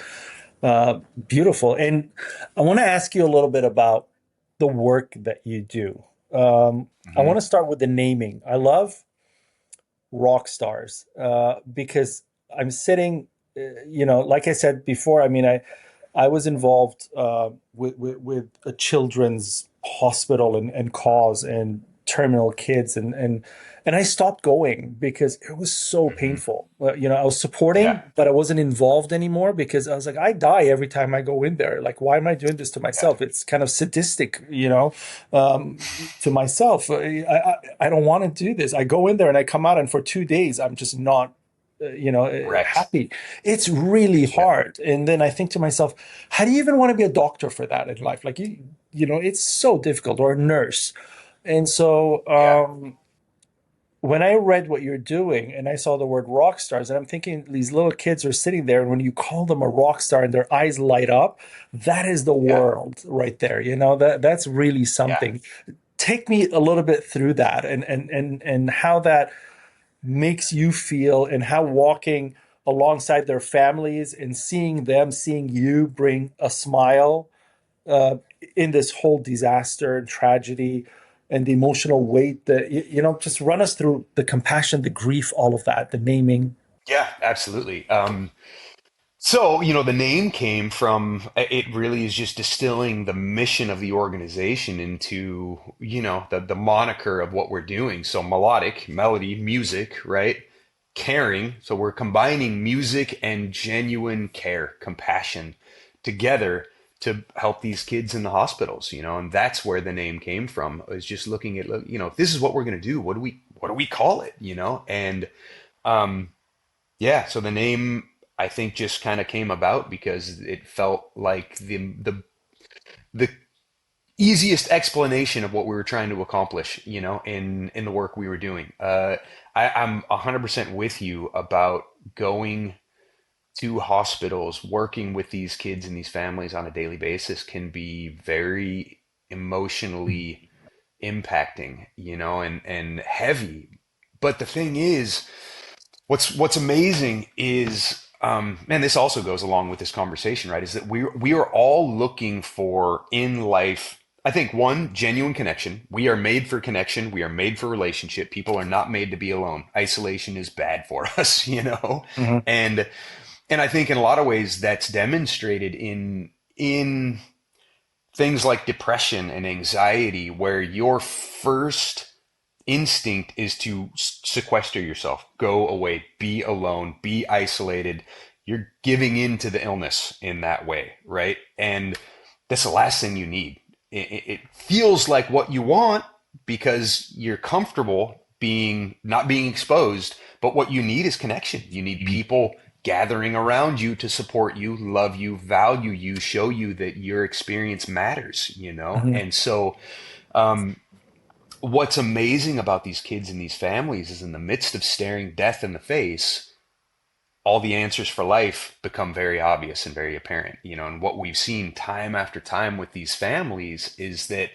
beautiful. And I want to ask you a little bit about the work that you do. I mhm. want to start with the naming. I love rock stars because I'm sitting, like I said before, I mean, I was involved with a children's hospital and cause and terminal kids and I stopped going because it was so Mhm. painful. I was Yeah. supporting, but I wasn't involved anymore because I was like, I die every time I go in there. Like, why am I doing this to Yeah. myself? It's kind of sadistic, to myself. I don't want to do this. I go in there and I come out, and for 2 days, I'm just not Wrecked. happy. It's really Yeah. hard. And then I think to myself, how do you even want to be a doctor for that in life? Like it's so difficult, or a nurse. And so Yeah. when I read what you're doing and I saw the word rock stars, and I'm thinking these little kids are sitting there, and when you call them a rock star and their eyes light up, that is the Yeah. world right there. That's really Yeah. something. Take me a little bit through that and how that makes you feel, and how walking alongside their families and seeing them, seeing you bring a smile in this whole disaster and tragedy and the emotional weight that, just run us through the compassion, the grief, all of that, the naming. Yeah, absolutely. So, the name came from, it really is just distilling the mission of the organization into, the moniker of what we're doing. So melodic, melody, music, right? Caring. So we're combining music and genuine care, compassion together to help these kids in the hospitals, and that's where the name came from. Is just looking at, if this is what we're going to do, what do we call it, And, um, yeah, so the name I think just kind of came about because it felt like the easiest explanation of what we were trying to accomplish, in the work we were doing. I'm 100% with you about going to hospitals, working with these kids and these families on a daily basis can be very emotionally impacting, and heavy. But the thing is, what's amazing is, and this also goes along with this conversation, right? Is that we are all looking for in life. I think one, genuine connection. We are made for connection. We are made for relationship. People are not made to be alone. Isolation is bad for us, Mhm. and I think in a lot of ways that's demonstrated in things like depression and anxiety, where your first instinct is to sequester yourself, go away, be alone, be isolated. You're giving in to the illness in that way, right? And that's the last thing you need. It feels like what you want because you're comfortable being not being exposed, but what you need is connection. You need people gathering around you to support you, love you, value you, show you that your experience matters, Mhm. And so, um, what's amazing about these kids and these families is in the midst of staring death in the face, all the answers for life become very obvious and very apparent, and what we've seen time after time with these families is that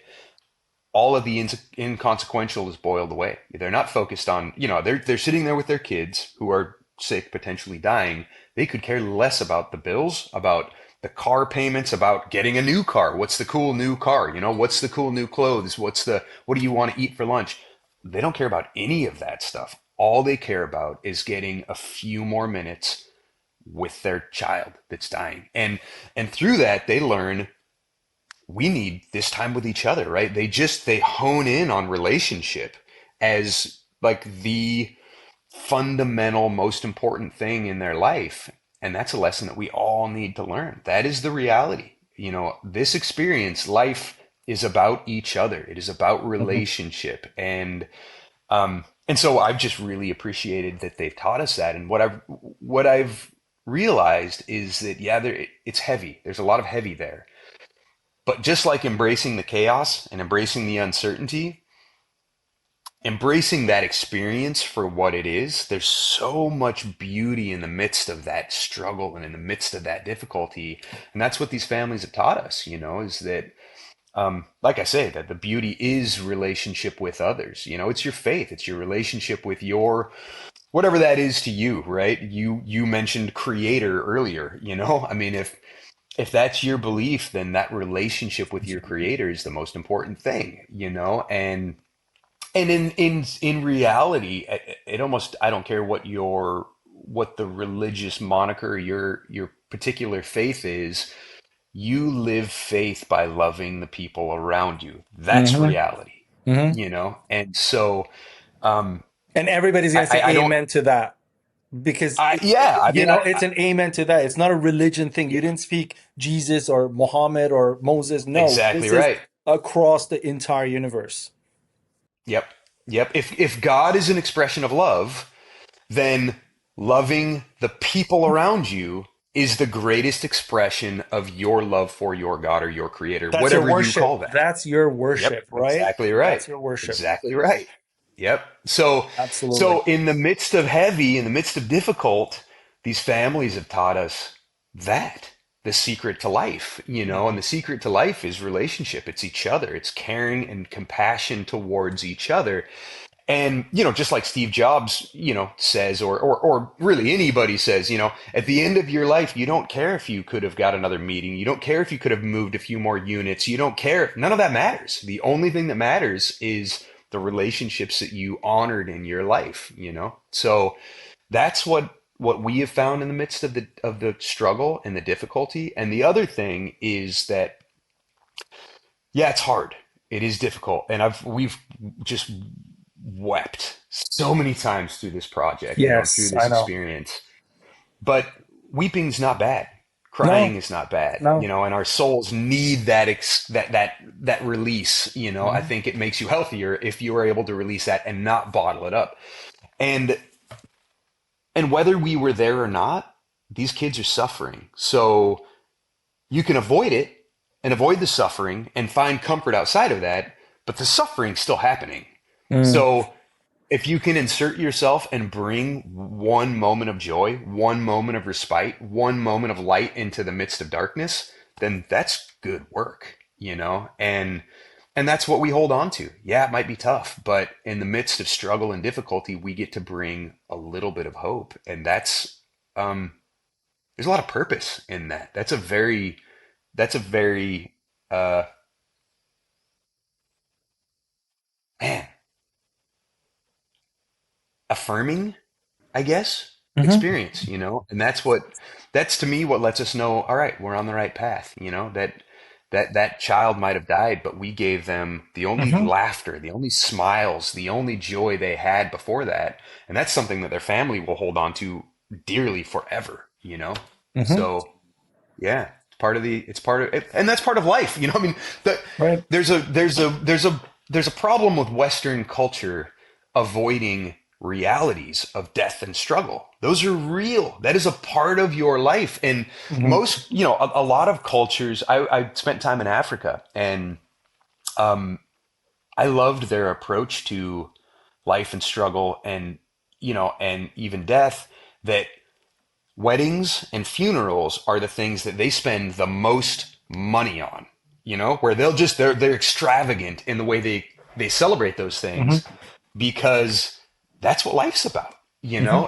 all of the inconsequential is boiled away. They're not focused on, they're sitting there with their kids who are sick, potentially dying. They could care less about the bills, about the car payments, about getting a new car. What's the cool new car? What's the cool new clothes? What do you want to eat for lunch? They don't care about any of that stuff. All they care about is getting a few more minutes with their child that's dying. And through that, they learn we need this time with each other, right? They hone in on relationship as like the fundamental, most important thing in their life. And that's a lesson that we all need to learn. That is the reality. This experience, life is about each other. It is about Mhm. relationship. And so I've just really appreciated that they've taught us that. And what I've realized is that, yeah, it's heavy. There's a lot of heavy there. But just like embracing the chaos and embracing the uncertainty, embracing that experience for what it is, there's so much beauty in the midst of that struggle and in the midst of that difficulty. And that's what these families have taught us, is that, like I say, that the beauty is relationship with others. It's your faith, it's your relationship with your, whatever that is to you, right? You mentioned creator earlier, I mean, if that's your belief, then that relationship with your creator is the most important thing, and in reality, it almost, I don't care what the religious moniker your particular faith is, you live faith by loving the people around you. That's Mhm. reality, Mhm. and so, um, And everybody's I, going to say I don't, amen to that because, yeah, I mean, it's an amen to that. It's not a religion thing. You didn't speak Jesus or Muhammad or Moses. No, exactly this is right. across the entire universe. Yep, yep. If God is an expression of love, then loving the people around you is the greatest expression of your love for your God or your creator, That's your whatever you worship. call that. That's your Yep, worship, right? exactly right. That's your worship. Exactly right. Yep. So Absolutely. in the midst of heavy, in the midst of difficult, these families have taught us that the secret to life, and the secret to life is relationship. It's each other. It's caring and compassion towards each other. And, just like Steve Jobs, says, or really anybody says, at the end of your life, you don't care if you could have got another meeting. You don't care if you could have moved a few more units. You don't care. None of that matters. The only thing that matters is the relationships that you honored in your life. So that's what we have found in the midst of the struggle and the difficulty. And the other thing is that, yeah, it's hard. It is difficult. And we've just wept so many times through this project, through Yes, this I know. experience. But weeping's not bad. Crying No, is not bad, no. and our souls need that release. I Mhm. think it makes you healthier if you are able to release that and not bottle it up. And whether we were there or not, these kids are suffering. So you can avoid it and avoid the suffering and find comfort outside of that, but the suffering's still happening. Mm. So if you can insert yourself and bring one moment of joy, one moment of respite, one moment of light into the midst of darkness, then that's good work. And that's what we hold on to. Yeah, it might be tough, but in the midst of struggle and difficulty, we get to bring a little bit of hope, and um, there's a lot of purpose in that. That's a very uh, man, affirming, I guess, Hmm. experience. And that's to me what lets us know, all right, we're on the right path. That child might have died, but we gave them the only Hmm. laughter, the only smiles, the only joy they had before that. And that's something that their family will hold on to dearly forever. Hmm. So yeah, it's part of it, and that's part of life. I mean, that Right. there's a problem with Western culture avoiding realities of death and struggle. Those are real. That is a part of your life. And Hmm. a lot of cultures. I spent time in Africa, and um, I loved their approach to life and struggle, and even death. That weddings and funerals are the things that they spend the most money on, where they're extravagant in the way they celebrate those Hmm. things, because that's what life's about. Hmm.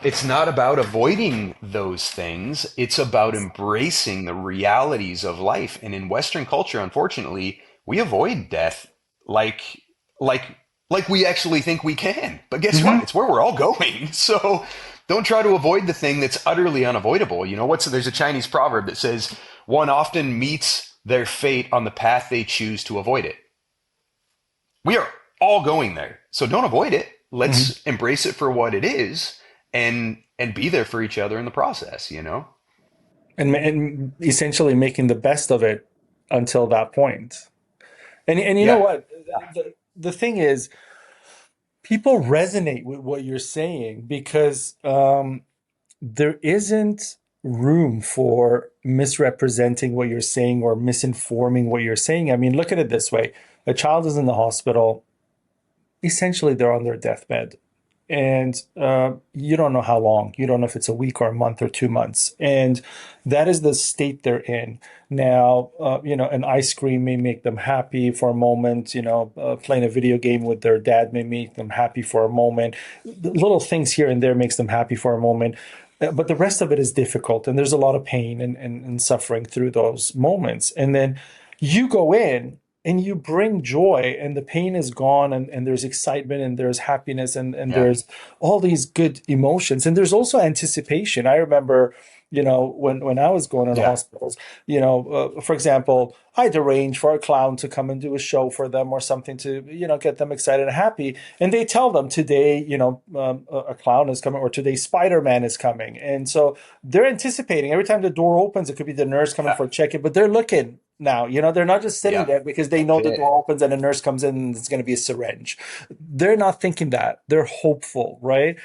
It's not about avoiding those things. It's about embracing the realities of life. And in Western culture, unfortunately, we avoid death like like like we actually think we can. But guess what? Hmm. It's where we're all going. So don't try to avoid the thing that's utterly unavoidable. There's a Chinese proverb that says one often meets their fate on the path they choose to avoid it. We are all going there. So don't avoid it. Hmm. Let's embrace it for what it is, and be there for each other in the process. And essentially making the best of it until that point. And you know Yeah. what? The thing is, people resonate with what you're saying because there isn't room for misrepresenting what you're saying or misinforming what you're saying. I mean, look at it this way. A child is in the hospital. Essentially, they're on their deathbed. And you don't know how long. You don't know if it's a week or a month or 2 months. And that is the state they're in. Now, an ice cream may make them happy for a moment. Playing a video game with their dad may make them happy for a moment. The little things here and there makes them happy for a moment. But the rest of it is difficult. And there's a lot of pain and suffering through those moments. And then you go in and you bring joy and the pain is gone and there's excitement and there's happiness and Yeah. there's all these good emotions and there's also anticipation. I remember when I was going in Yeah. hospitals, for example, I'd arrange for a clown to come and do a show for them or something to get them excited and happy, and they tell them today a clown is coming or today Spider-Man is coming, and so they're anticipating every time the door opens. It could be the nurse coming Yeah. for a check-in, but they're looking now. They're not just sitting Yeah. there because they That's know the it. door opens and a nurse comes in and it's going to be a syringe. They're not thinking that. They're hopeful, right?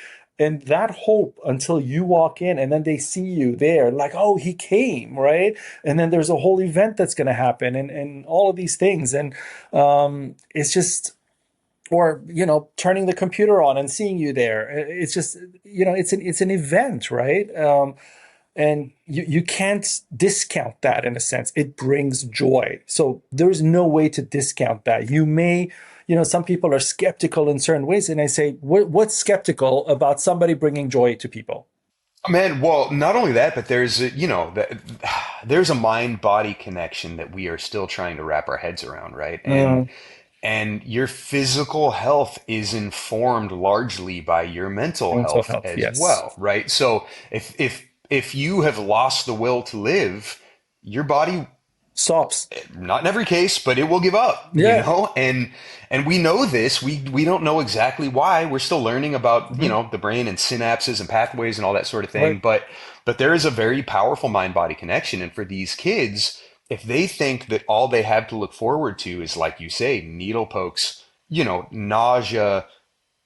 And that hope until you walk in and then they see you there, like, oh, he came, right? And then there's a whole event that's going to happen and all of these things. And it's just, or turning the computer on and seeing you there, it's just it's an event, right? And you can't discount that in a sense. It brings joy. So there's no way to discount that. You may, some people are skeptical in certain ways. And I say, what's skeptical about somebody bringing joy to people? Man, well, not only that, but there's a mind-body connection that we are still trying to wrap our heads around, right? And Mm, and your physical health is informed largely by your mental mental health health, as yes. well, right? So if you have lost the will to live, your body, Stops. not in every case, but it will give up, Yeah. and we know this. We don't know exactly why. We're still learning about, Hmm. the brain and synapses and pathways and all that sort of Right. thing. But there is a very powerful mind body connection, and for these kids, if they think that all they have to look forward to is, like you say, needle pokes, nausea,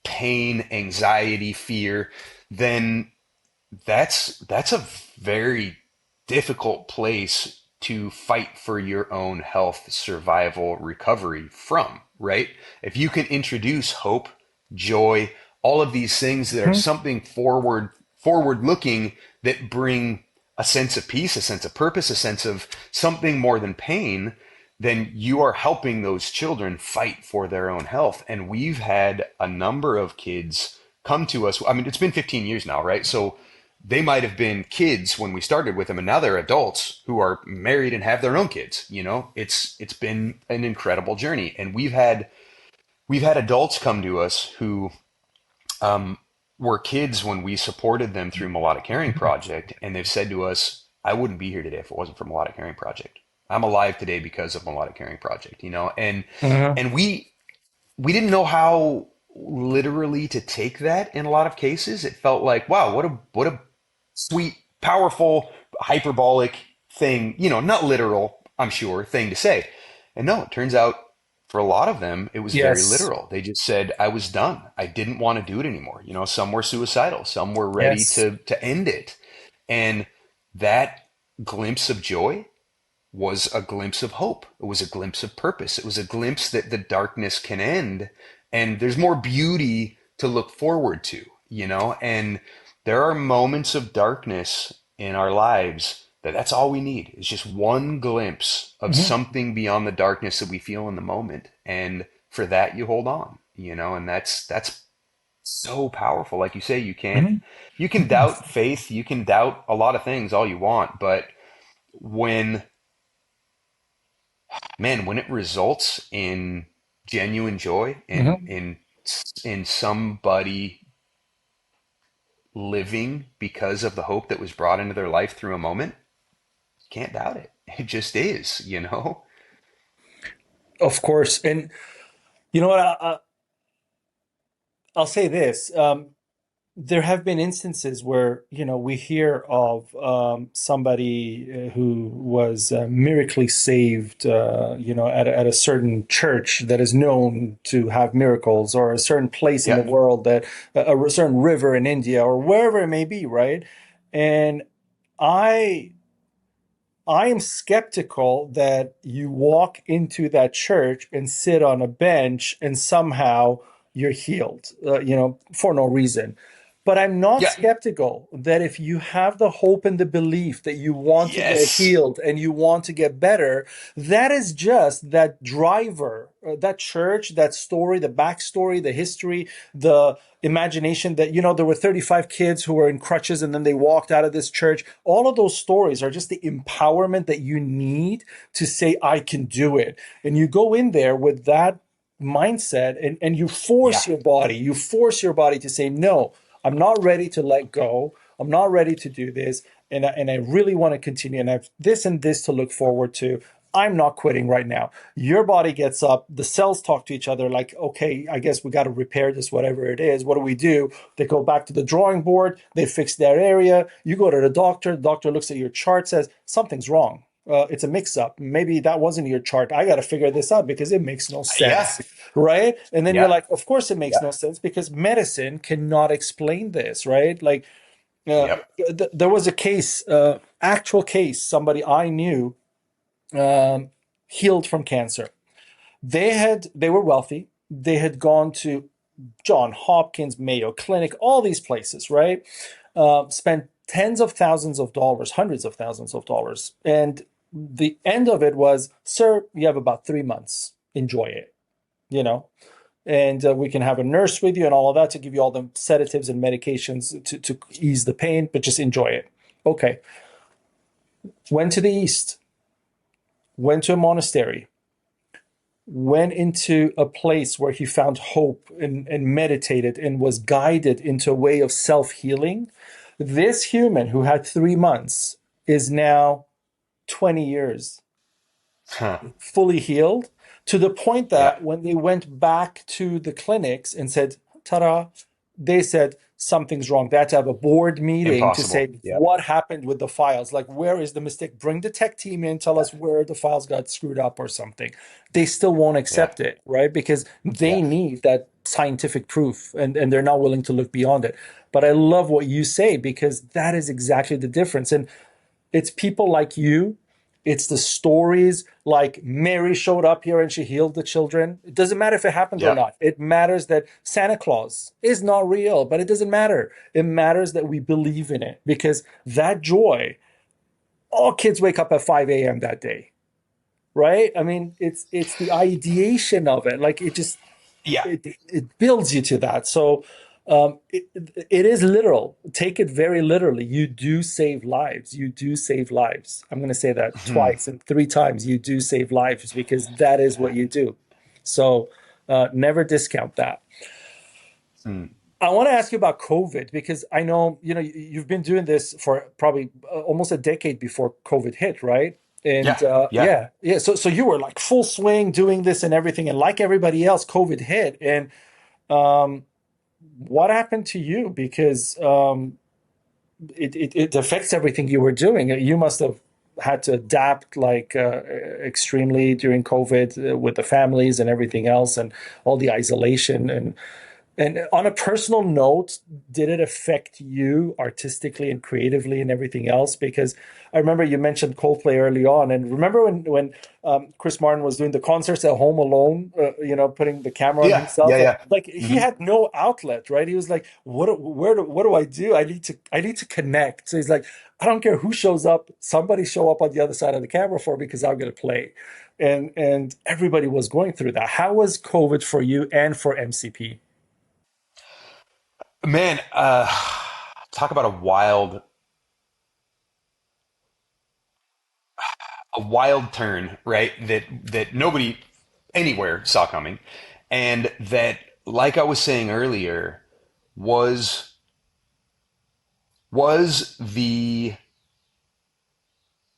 pain, anxiety, fear, then that's a very difficult place to fight for your own health, survival, recovery from, right? If you can introduce hope, joy, all of these things that are Hmm. something forward looking, that bring a sense of peace, a sense of purpose, a sense of something more than pain, then you are helping those children fight for their own health. And we've had a number of kids come to us. I mean, it's been 15 years now, right? So they might have been kids when we started with them, and now they're adults who are married and have their own kids. It's been an incredible journey, and we've had adults come to us who um, were kids when we supported them through Melodic Caring Project, and they've said to us, "I wouldn't be here today if it wasn't for Melodic Caring Project. I'm alive today because of Melodic Caring Project." Hmm. And we didn't know how literally to take that. In a lot of cases, it felt like, wow, what a sweet, powerful, hyperbolic thing, not literal, I'm sure, thing to say. And no, it turns out for a lot of them, it was very Yes. literal. They just said, I was done. I didn't want to do it anymore. Some were suicidal, some were ready Yes. to end it. And that glimpse of joy was a glimpse of hope. It was a glimpse of purpose. It was a glimpse that the darkness can end and there's more beauty to look forward to. And there are moments of darkness in our lives that's all we need is just one glimpse of Hmm. something beyond the darkness that we feel in the moment. And for that, you hold on, and that's so powerful. Like you say, Hmm. you can doubt faith, you can doubt a lot of things all you want, but when when it results in genuine joy and Hmm. in somebody living because of the hope that was brought into their life through a moment, can't doubt it. It just is. Of course. And you know what? I'll say this. There have been instances where we hear of somebody who was miraculously saved at a certain church that is known to have miracles, or a certain place in the Yeah. world, that a certain river in India or wherever it may be, right? And I I am skeptical that you walk into that church and sit on a bench and somehow you're healed, for no reason. But I'm not Yeah. skeptical that if you have the hope and the belief that you want to get Yes. healed and you want to get better, that is just that driver, that church, that story, the backstory, the history, the imagination that, there were 35 kids who were in crutches and then they walked out of this church. All of those stories are just the empowerment that you need to say, I can do it. And you go in there with that mindset, and Yeah. you force your body to say, no, I'm not ready to let go. I'm not ready to do this. And I really want to continue. And I have this and this to look forward to. I'm not quitting right now. Your body gets up, the cells talk to each other like, okay, I guess we got to repair this, whatever it is. What do we do? They go back to the drawing board, they fix their area. You go to the doctor looks at your chart, says, something's wrong. It's a mix up. Maybe that wasn't your chart. I got to figure this out because it makes no Yeah. sense. Right. And then you're Yeah. like, of course it makes Yeah. no sense because medicine cannot explain this. Right. Like, Yep. there was a case, actual case, somebody I knew um, healed from cancer. They were wealthy. They had gone to John Hopkins, Mayo Clinic, all these places, right? Spent tens of thousands of dollars, hundreds of thousands of dollars. And the end of it was, sir, you have about 3 months. Enjoy it, you know, and we can have a nurse with you and all of that to give you all the sedatives and medications to ease the pain, but just enjoy it. Okay. Went to the East, went to a monastery, went into a place where he found hope and meditated and was guided into a way of self-healing. This human who had 3 months is now 20 years Huh. fully healed, to the point Yeah. that when they went back to the clinics and said, ta-da, they said something's wrong. They had to have a board meeting to Impossible. say Yep. what happened with the files. Like, where is the mistake? Bring the tech team in, tell us where the files got screwed up or something. They still won't Yeah. accept it, right? Because they Yeah. need that scientific proof, and they're not willing to look beyond it. But I love what you say, because that is exactly the difference. And it's people like you. It's the stories like Mary showed up here and she healed the children. It doesn't matter if it happened or Yep. not. It matters that Santa Claus is not real, but it doesn't matter. It matters that we believe in it, because that joy, all kids wake up at 5 a.m. that day, right? I mean, it's the ideation of it. Like, it just Yeah. it builds you to that. So it is literal. Take it very literally. You do save lives. You do save lives. I'm going to say that Hmm. twice and 3 times. You do save lives, because that is what you do. So never discount that. Hmm. I want to ask you about COVID, because I know, you've been doing this for probably almost a decade before COVID hit, right? Yeah. And Yeah. yeah. So you were like full swing doing this and everything, and like everybody else, COVID hit. And um, what happened to you? Because it affects everything you were doing. You must have had to adapt like extremely during COVID with the families and everything else, and all the isolation. And on a personal note, did it affect you artistically and creatively and everything else? Because I remember you mentioned Coldplay early on, and remember when Chris Martin was doing the concerts at home alone, putting the camera on Yeah. Yeah. himself, Yeah. like he Hmm. had no outlet, right? He was like, what do I do? I need to connect. So he's like, I don't care who shows up, somebody show up on the other side of the camera for me, because I'm gonna play. And everybody was going through that. How was COVID for you and for MCP? Man, talk about a wild turn, right? That nobody anywhere saw coming, and that, like I was saying earlier, was was the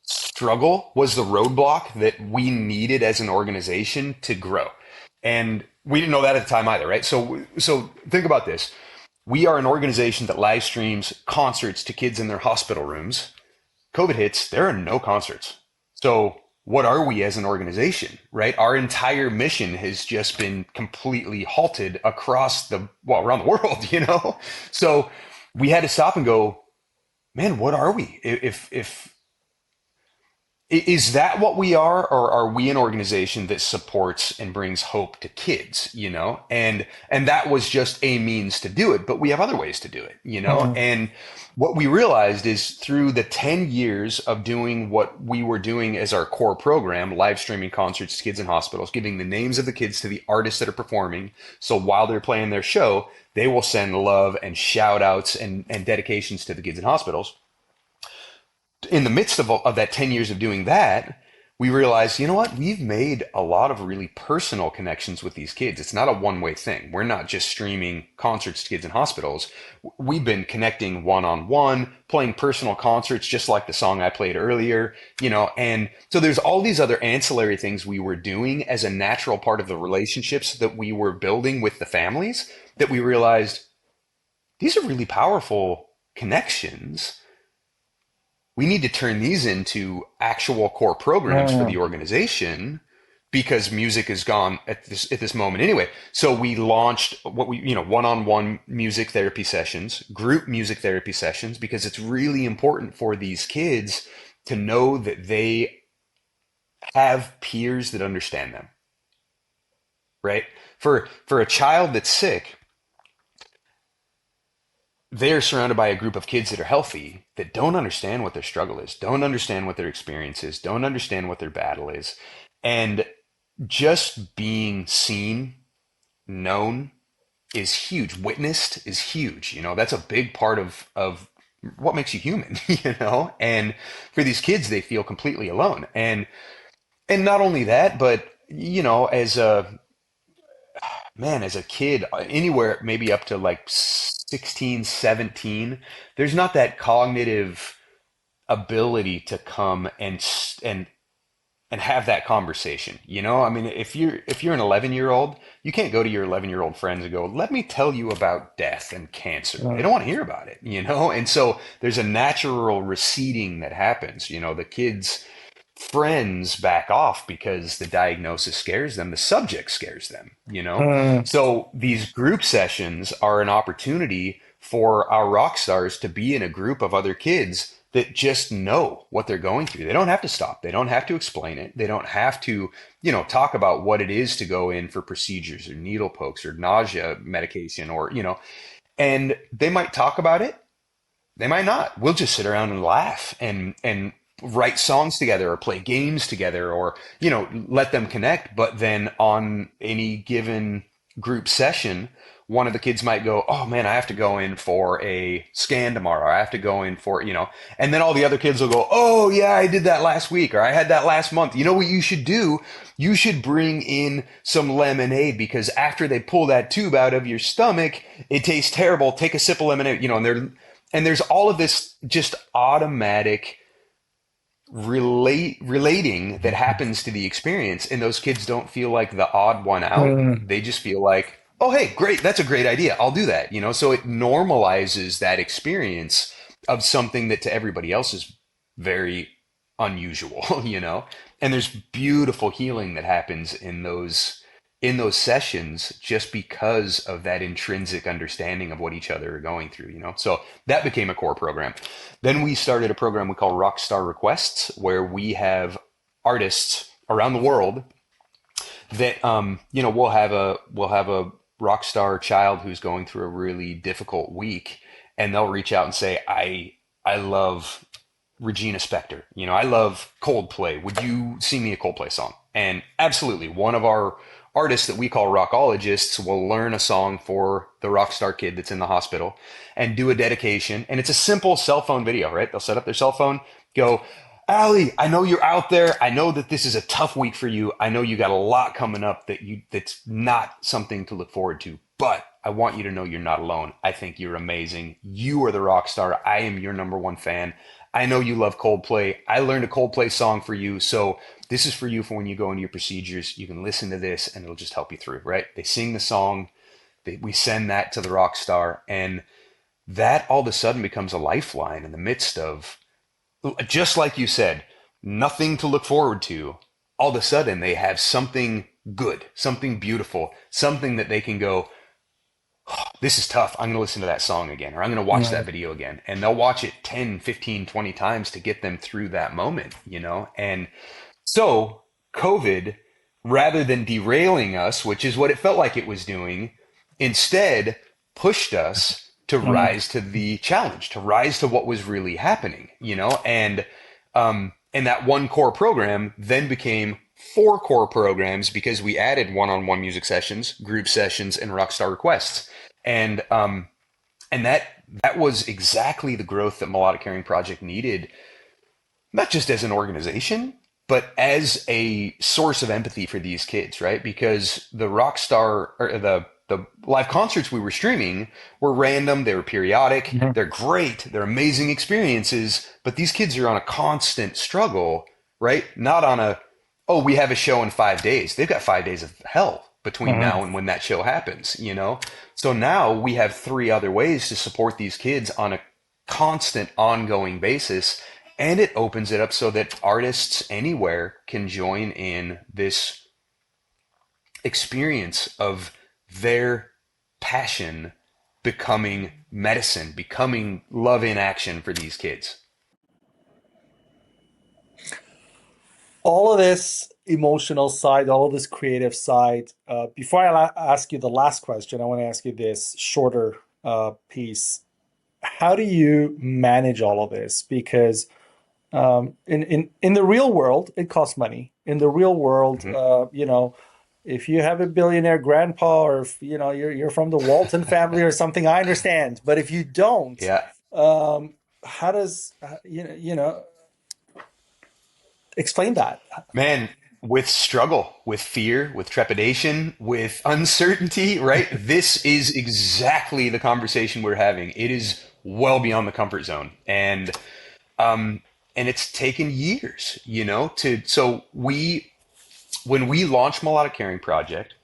struggle, was the roadblock that we needed as an organization to grow. And we didn't know that at the time either, right? So think about this. We are an organization that live streams concerts to kids in their hospital rooms. COVID hits, there are no concerts. So what are we as an organization, right? Our entire mission has just been completely halted around the world, you know? So we had to stop and go, man, what are we? If is that what we are, or are we an organization that supports and brings hope to kids, and that was just a means to do it, but we have other ways to do it. Mhm. And what we realized is, through the 10 years of doing what we were doing as our core program, live streaming concerts to kids in hospitals, giving the names of the kids to the artists that are performing, so while they're playing their show, they will send love and shout outs and dedications to the kids in hospitals. In the midst of that 10 years of doing that, we realized, you know what? We've made a lot of really personal connections with these kids. It's not a one-way thing. We're not just streaming concerts to kids in hospitals. We've been connecting one-on-one, playing personal concerts, just like the song I played earlier. And so there's all these other ancillary things we were doing as a natural part of the relationships that we were building with the families, that we realized these are really powerful connections. We need to turn these into actual core programs for the Mm. organization, because music is gone at this moment anyway. So we launched what we, one-on-one music therapy sessions, group music therapy sessions, because it's really important for these kids to know that they have peers that understand them, right? For a child that's sick, they're surrounded by a group of kids that are healthy that don't understand what their struggle is, don't understand what their experience is, don't understand what their battle is. And just being seen, known is huge. Witnessed is huge. That's a big part of what makes you human, And for these kids, they feel completely alone. And not only that, but as a kid, anywhere maybe up to like 16, 17, there's not that cognitive ability to come and have that conversation. I mean, if you're an 11-year-old, you can't go to your 11-year-old friends and go, "Let me tell you about death and cancer." They Uh, don't want to hear about it. And so there's a natural receding that happens. The kids friends back off because the diagnosis scares them, the subject scares them. mm, So these group sessions are an opportunity for our rock stars to be in a group of other kids that just know what they're going through. They don't have to stop. They don't have to explain it. They don't have to, talk about what it is to go in for procedures or needle pokes or nausea medication and they might talk about it, they might not. We'll just sit around and laugh and write songs together or play games together or, let them connect. But then on any given group session, one of the kids might go, "Oh man, I have to go in for a scan tomorrow. I have to go in for," and then all the other kids will go, "Oh yeah, I did that last week or I had that last month." You know what you should do? You should bring in some lemonade because after they pull that tube out of your stomach, it tastes terrible. Take a sip of lemonade, and there's all of this just automatic relating that happens to the experience, and those kids don't feel like the odd one out. mm. They just feel like, "Oh hey, great, that's a great idea, I'll do that." So it normalizes that experience of something that to everybody else is very unusual. And there's beautiful healing that happens in those sessions just because of that intrinsic understanding of what each other are going through. So that became a core program. Then we started a program we call Rockstar Requests, where we have artists around the world that we'll have a rock star child who's going through a really difficult week, and they'll reach out and say, I love Regina Spektor. I love Coldplay. Would you sing me a Coldplay song? And absolutely, one of our artists that we call rockologists will learn a song for the rock star kid that's in the hospital and do a dedication. And it's a simple cell phone video, right? They'll set up their cell phone, go, "Allie, I know you're out there. I know that this is a tough week for you. I know you got a lot coming up that's not something to look forward to, but I want you to know you're not alone. I think you're amazing. You are the rock star. I am your number one fan. I know you love Coldplay. I learned a Coldplay song for you. So this is for you for when you go into your procedures. You can listen to this and it'll just help you through," right? They sing the song. We send that to the rock star. And that all of a sudden becomes a lifeline in the midst of, just like you said, nothing to look forward to. All of a sudden they have something good, something beautiful, something that they can go, "This is tough. I'm going to listen to that song again, or I'm going to watch that Mm. video again." And they'll watch it 10, 15, 20 times to get them through that moment. And so COVID, rather than derailing us, which is what it felt like it was doing, instead pushed us to Mm. rise to the challenge, to rise to what was really happening. And that one core program then became four core programs because we added one-on-one music sessions, group sessions, and rockstar requests. And that was exactly the growth that Melodic Caring Project needed, not just as an organization, but as a source of empathy for these kids, right? Because the rock star or the live concerts we were streaming were random, they were periodic, Mhm. they're great, they're amazing experiences, but these kids are on a constant struggle, right? Not on a, "Oh, we have a show in 5 days." They've got 5 days of hell between Mhm. now and when that show happens. So now we have three other ways to support these kids on a constant, ongoing basis. And it opens it up so that artists anywhere can join in this experience of their passion becoming medicine, becoming love in action for these kids. All of this emotional side, all of this creative side. Before I ask you the last question, I want to ask you this shorter piece. how do you manage all of this? Because in the real world, it costs money. In the real world, Hmm. if you have a billionaire grandpa, or if you're from the Walton family or something, I understand. But if you don't, Yeah. um, how does explain that? Man, with struggle, with fear, with trepidation, with uncertainty, right? This is exactly the conversation we're having. It is well beyond the comfort zone. Um and it's taken years, to so we when we launched Melodic Caring Project,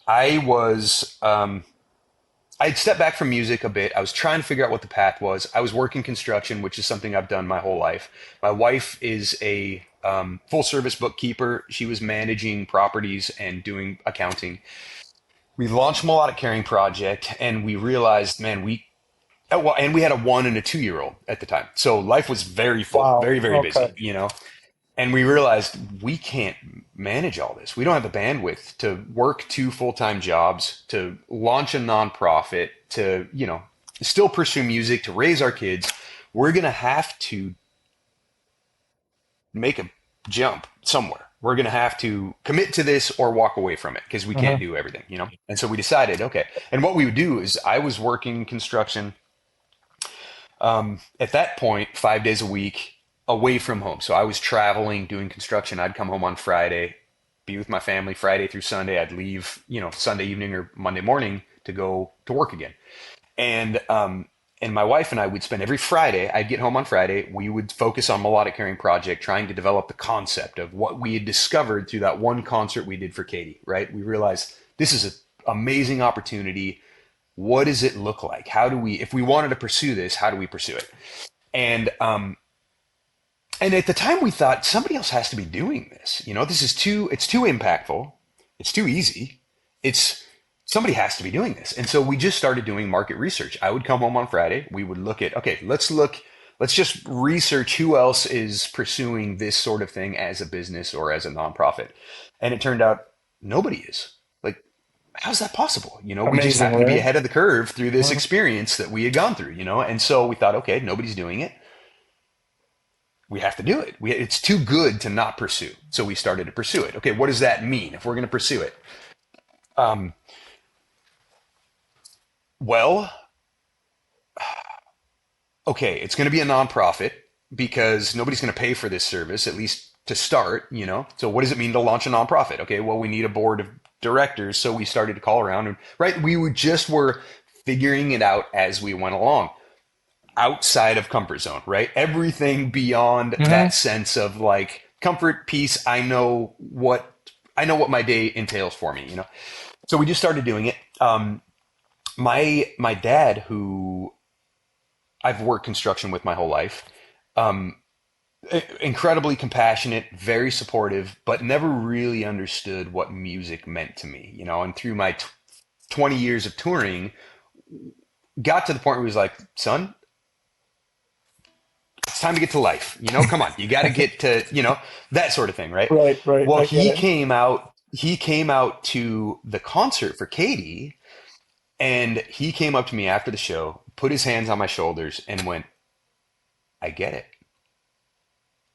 I was I'd stepped back from music a bit. I was trying to figure out what the path was. I was working construction, which is something I've done my whole life. My wife is a full service bookkeeper. She was managing properties and doing accounting. We launched Melodic Caring Project, and we realized, man, and we had a 1 and a 2 year old at the time. So life was very full, Wow. very, very Okay. busy. And we realized we can't manage all this. We don't have the bandwidth to work two full-time jobs, to launch a nonprofit, to, still pursue music, to raise our kids. We're going to have to make a jump somewhere. We're going to have to commit to this or walk away from it because we can't Uh-huh. do everything. And so we decided, okay. And what we would do is I was working construction at that point 5 days a week away from home. So I was traveling, doing construction. I'd come home on Friday, be with my family Friday through Sunday. I'd leave, Sunday evening or Monday morning to go to work again. And my wife and I would spend every Friday. I'd get home on Friday. We would focus on Melodic Caring Project, trying to develop the concept of what we had discovered through that one concert we did for Katie. Right? We realized this is an amazing opportunity. What does it look like? How do we, if we wanted to pursue this, how do we pursue it? And and at the time we thought somebody else has to be doing this. It's too impactful. It's too easy. It's Somebody has to be doing this. And so we just started doing market research. I would come home on Friday. We would look at, okay, let's just research who else is pursuing this sort of thing as a business or as a nonprofit. And it turned out nobody is. Like, how's that possible? We just Amazing, happen to be right? ahead of the curve through this Uh-huh. experience that we had gone through. And so we thought, okay, nobody's doing it. We have to do it. It's too good to not pursue. So we started to pursue it. Okay, what does that mean if we're going to pursue it? Um, well, okay, it's going to be a nonprofit because nobody's going to pay for this service, at least to start. So what does it mean to launch a nonprofit? Okay, well, we need a board of directors. So we started to call around and, right, were figuring it out as we went along, outside of comfort zone, right? Everything beyond that Hmm. sense of like comfort, peace. I know what my day entails for me. So we just started doing it. My dad, who I've worked construction with my whole life, um, incredibly compassionate, very supportive, but never really understood what music meant to me. And through my 20 years of touring, got to the point where he was like, son, it's time to get to life. Come on, you got to get to that sort of thing, right? Right, right. Well, I get it. he came out to the concert for Katie, and he came up to me after the show, put his hands on my shoulders, and went, I get it.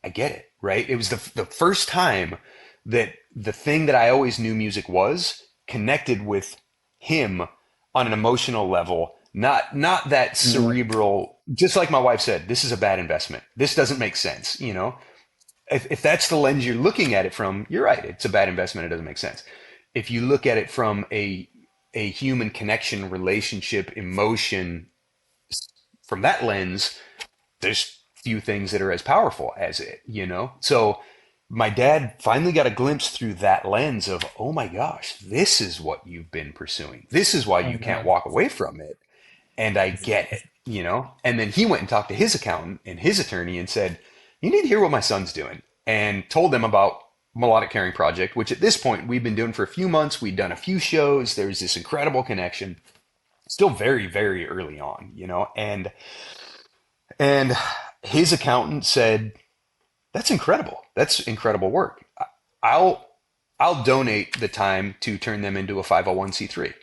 I get it, right? It was the first time that the thing that I always knew music was connected with him on an emotional level, not that Mhm. cerebral. Just like my wife said, this is a bad investment. This doesn't make sense. If that's the lens you're looking at it from, you're right. It's a bad investment. It doesn't make sense. If you look at it from a human connection, relationship, emotion, from that lens, there's few things that are as powerful as it. So my dad finally got a glimpse through that lens of, oh my gosh, this is what you've been pursuing. This is why you can't Mhm. walk away from it. And I get it. And then he went and talked to his accountant and his attorney and said, you need to hear what my son's doing, and told them about Melodic Caring Project, which at this point we've been doing for a few months. We'd done a few shows. There's this incredible connection, still very, very early on. And his accountant said, that's incredible. That's incredible work. I'll I'll donate the time to turn them into a 501c3.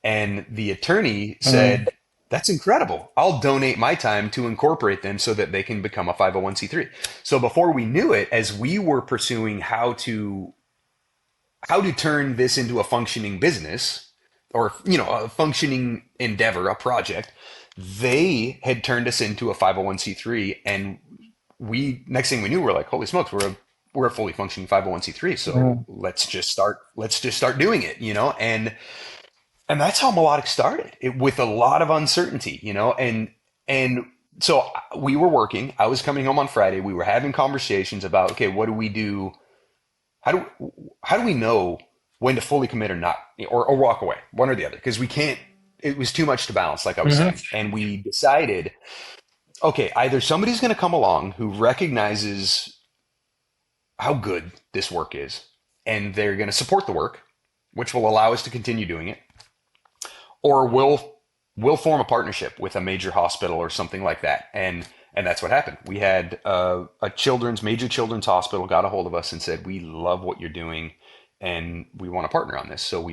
And the attorney Mhm. said, That's incredible. I'll donate my time to incorporate them so that they can become a 501c3. So before we knew it, as we were pursuing how to turn this into a functioning business or a functioning endeavor, a project, they had turned us into a 501c3, and we next thing we knew, we're like, holy smokes, we're a fully functioning 501c3. So Mhm. let's just start doing it, and that's how Melodic started, with a lot of uncertainty, and so we were working. I was coming home on Friday. We were having conversations about, okay, what do we do? How do how do we know when to fully commit or not, or walk away, one or the other? Because we can't. It was too much to balance, like I was saying, Mhm. and we decided, okay, either somebody's going to come along who recognizes how good this work is, and they're going to support the work, which will allow us to continue doing it, or we'll form a partnership with a major hospital or something like that. And that's what happened. We had a major children's hospital got a hold of us and said, we love what you're doing, and we want to partner on this. So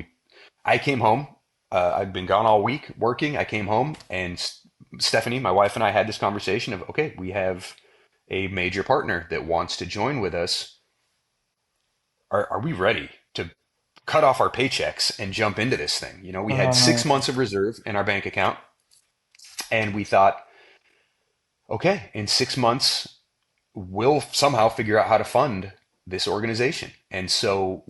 I came home. I'd been gone all week working. I came home, and Stephanie, my wife, and I had this conversation of, okay, we have a major partner that wants to join with us. Are we ready to cut off our paychecks and jump into this thing? We had Uh, 6 months of reserve in our bank account, and we thought, okay, in 6 months, we'll somehow figure out how to fund this organization. And so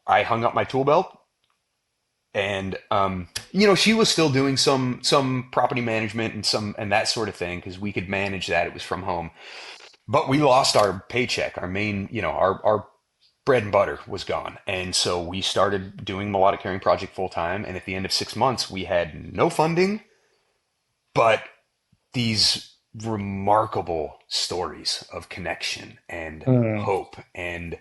I hung up my tool belt, and she was still doing some property management and that sort of thing, because we could manage that. It was from home, but we lost our paycheck. Our main, our bread and butter was gone. And so we started doing Melodic Caring Project full time. And at the end of 6 months, we had no funding, but these remarkable stories of connection and mm. hope and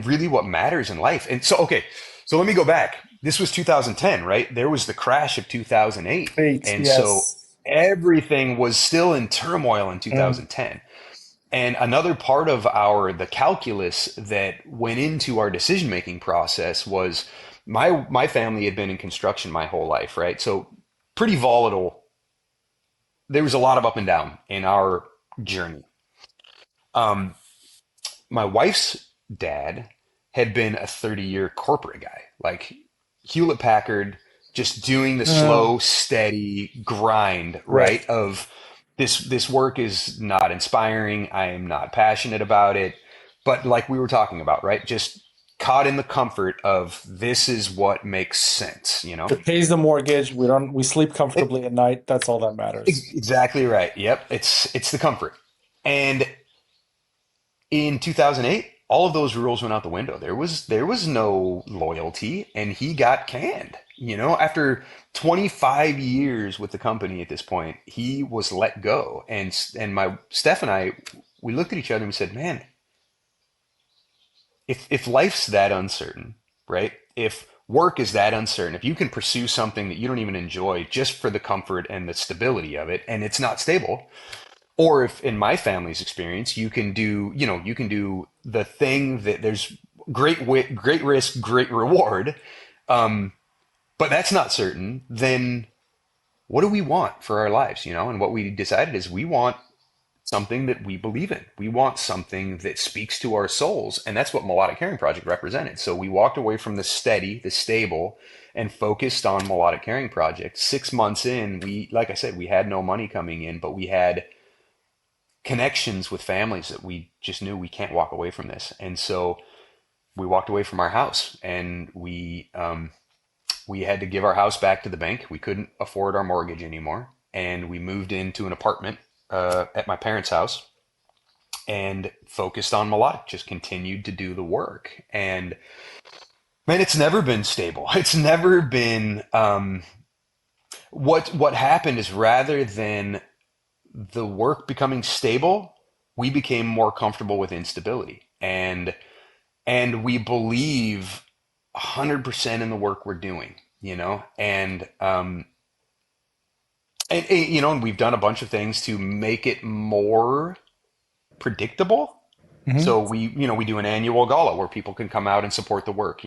really what matters in life. And so, okay, so let me go back. This was 2010, right? There was the crash of 2008. Eight, And so yes. everything was still in turmoil in Mm. 2010. And another part of the calculus that went into our decision making process was, my family had been in construction my whole life, right? So pretty volatile. There was a lot of up and down in our journey. Um, my wife's dad had been a 30-year corporate guy, like Hewlett Packard, just doing the Mm. slow, steady grind, Right. right? Of this work is not inspiring. I am not passionate about it. But like we were talking about, right? Just caught in the comfort of, this is what makes sense, you know? It pays the mortgage. We sleep comfortably at night. That's all that matters. Exactly right. Yep. It's the comfort. And in 2008, all of those rules went out the window. There was no loyalty, and he got canned. After 25 years with the company at this point, he was let go. And my Steph and I, we looked at each other and we said, "Man, if life's that uncertain, right? If work is that uncertain, if you can pursue something that you don't even enjoy just for the comfort and the stability of it, and it's not stable, or if in my family's experience, you can do the thing that there's great risk, great reward, um, but that's not certain, then what do we want for our lives? And what we decided is, we want something that we believe in. We want something that speaks to our souls. And that's what Melodic Caring Project represented. So we walked away from the steady, the stable, and focused on Melodic Caring Project. 6 months in, like I said, we had no money coming in, but we had connections with families that we just knew, we can't walk away from this. And so we walked away from our house, and we had to give our house back to the bank. We couldn't afford our mortgage anymore. And we moved into an apartment at my parents' house, and focused on Melodic, just continued to do the work. And man, it's never been stable. It's never been, what happened is, rather than the work becoming stable, we became more comfortable with instability. And we believe 100% in the work we're doing, and we've done a bunch of things to make it more predictable. Hmm. So we do an annual gala where people can come out and support the work.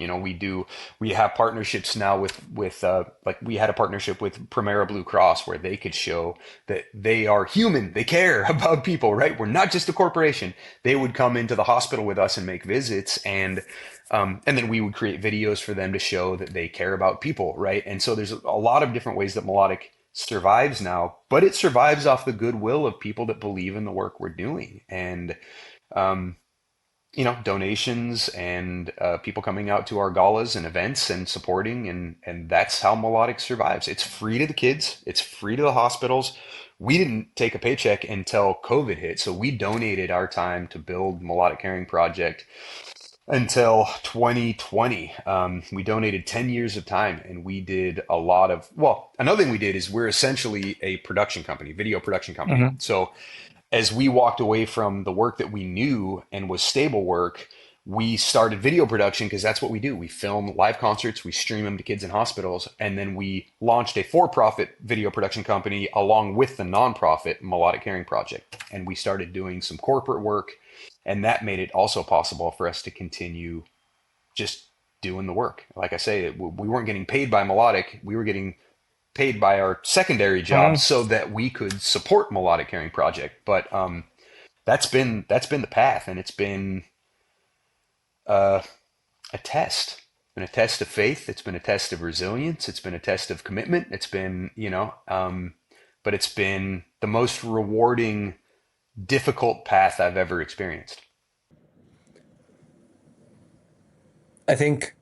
We have partnerships now with like we had a partnership with Primera Blue Cross where they could show that they are human, they care about people, right? We're not just a corporation. They would come into the hospital with us and make visits, and then we would create videos for them to show that they care about people, right? And so there's a lot of different ways that Melodic survives now, but it survives off the goodwill of people that believe in the work we're doing. And um, donations and people coming out to our galas and events and supporting, and that's how Melodic survives. It's free to the kids. It's free to the hospitals. We didn't take a paycheck until COVID hit, so we donated our time to build Melodic Caring Project until 2020. We donated 10 years of time, and we did a lot of, well, another thing we did is we're essentially a production company, video production company. Hmm. So as we walked away from the work that we knew and was stable work, we started video production because that's what we do. We film live concerts, we stream them to kids in hospitals, and then we launched a for-profit video production company along with the nonprofit Melodic Caring Project. And we started doing some corporate work, and that made it also possible for us to continue just doing the work. Like I say, we weren't getting paid by Melodic, we were getting paid by our secondary jobs Hmm. so that we could support Melodic Caring Project. But that's been the path, and it's been uh, a test. It's been a test of faith. It's been a test of resilience. It's been a test of commitment. It's been but it's been the most rewarding, difficult path I've ever experienced. I think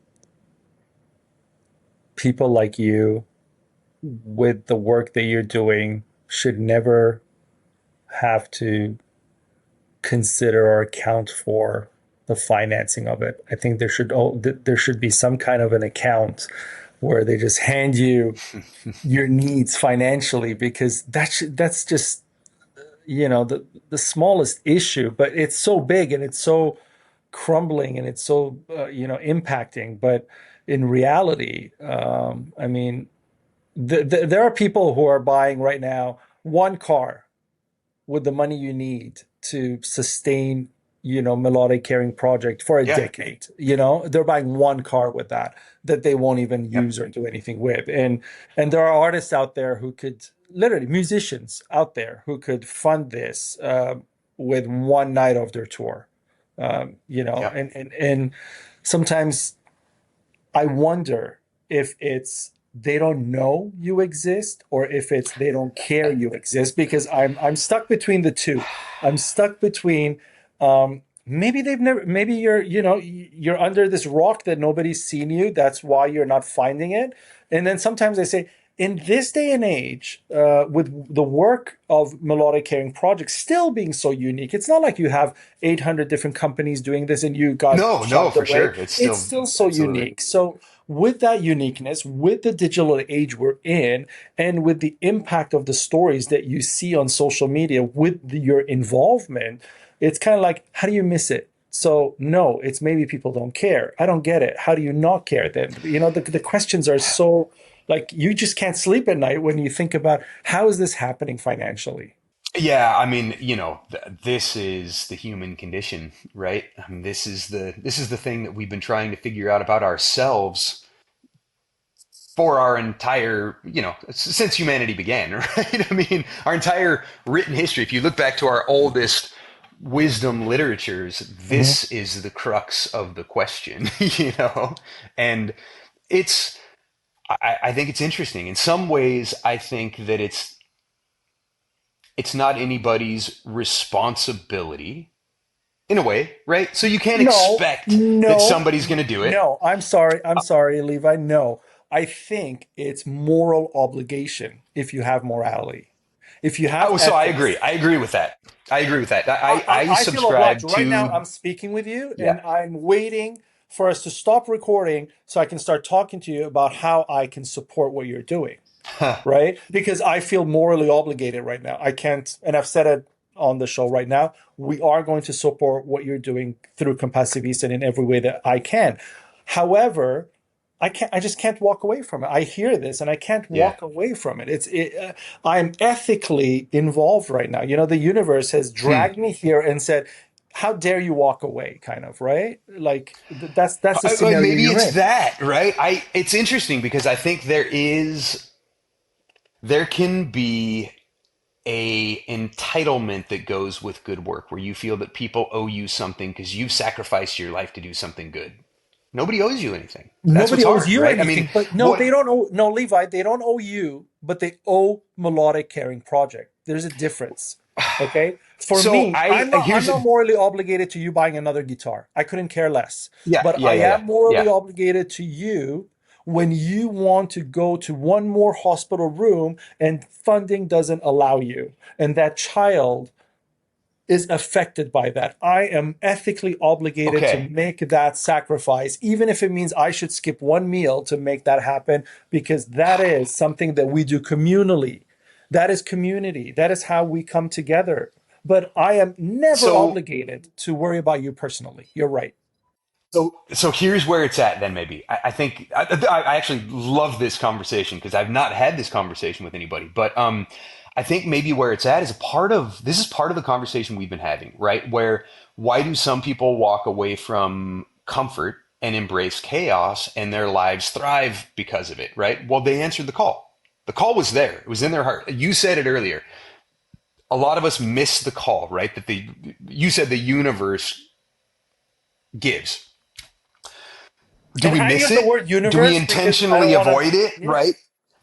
people like you, with the work that you're doing, should never have to consider or account for the financing of it. I think there should be some kind of an account where they just hand you your needs financially, because that's just, the smallest issue, but it's so big and it's so crumbling and it's so impacting. But in reality, I mean, there are people who are buying right now one car with the money you need to sustain, Melodic Caring Project for a Yeah. decade. They're buying one car with that they won't even Yep. use or do anything with. And there are artists out there who could, literally musicians out there who could fund this with one night of their tour. Yep. And sometimes I wonder if it's they don't know you exist, or if it's they don't care you exist, because I'm stuck between the two. I'm stuck between maybe they've never, maybe you're under this rock that nobody's seen you, that's why you're not finding it. And then sometimes I say, in this day and age, with the work of Melodic Caring Project still being so unique, it's not like you have 800 different companies doing this and you got No, no, shoved for away. sure. It's It's still still so absolutely. unique. So, with that uniqueness, with the digital age we're in, and with the impact of the stories that you see on social media, with your involvement, it's kind of like, how do you miss it? So, no, it's maybe people don't care. I don't get it. How do you not care then? The questions are so, like, you just can't sleep at night when you think about, how is this happening financially? Yeah, I mean, this is the human condition, right? I mean, this is the thing that we've been trying to figure out about ourselves for our entire, since humanity began, right? I mean, our entire written history. If you look back to our oldest wisdom literatures, Hmm. this is the crux of the question, you know? And it's, I think it's interesting. In some ways, I think that it's not anybody's responsibility in a way, right? So you can't No, expect that no, somebody's going to do it. no. I'm sorry. I'm sorry, Levi. No, I think it's moral obligation if you have morality, if you have Oh, so I agree. ethics. I agree with that. I agree with that. I I feel obliged. subscribe Right now, to, I'm speaking with you, yeah. and I'm waiting for us to stop recording so I can start talking to you about how I can support what you're doing. Right? Because I feel morally obligated right now. I can't, and I've said it on the show right now. We are going to support what you're doing through Compassiviste and in every way that I can. However, I just can't walk away from it. I hear this and I can't Yeah. walk away from it. I'm ethically involved right now. The universe has Hmm. dragged me here and said, how dare you walk away, kind of, right? Like that's the scenario Maybe you're it's in. that, right? It's interesting because I think there can be a entitlement that goes with good work where you feel that people owe you something because you've sacrificed your life to do something good. Nobody owes you anything. That's what's Nobody owes hard, you right? I mean, anything, but no, what they don't owe, no, Levi, they don't owe you, but they owe Melodic Caring Project. There's a difference. Okay. For so me, I I'm here's a not morally obligated to you buying another guitar. I couldn't care less. yeah, But yeah, I yeah, yeah. am morally Yeah. obligated to you when you want to go to one more hospital room and funding doesn't allow you. And that child is affected by that. I am ethically obligated to Okay. make that sacrifice, even if it means I should skip one meal to make that happen, because that is something that we do communally. That is community. That is how we come together. But I am never So obligated to worry about you personally. You're right. so here's where it's at then maybe. I think I actually love this conversation because I've not had this conversation with anybody. But I think maybe where it's at is a part of this is part of the conversation we've been having, right? Where why do some people walk away from comfort and embrace chaos and their lives thrive because of it, right? Well, they answered the call. The call was there. It was in their heart. You said it earlier. A lot of us miss the call, right? That the you said the universe gives. Do And we I miss use the it? word Do we universe because I don't intentionally want to. avoid it? Yeah, Right?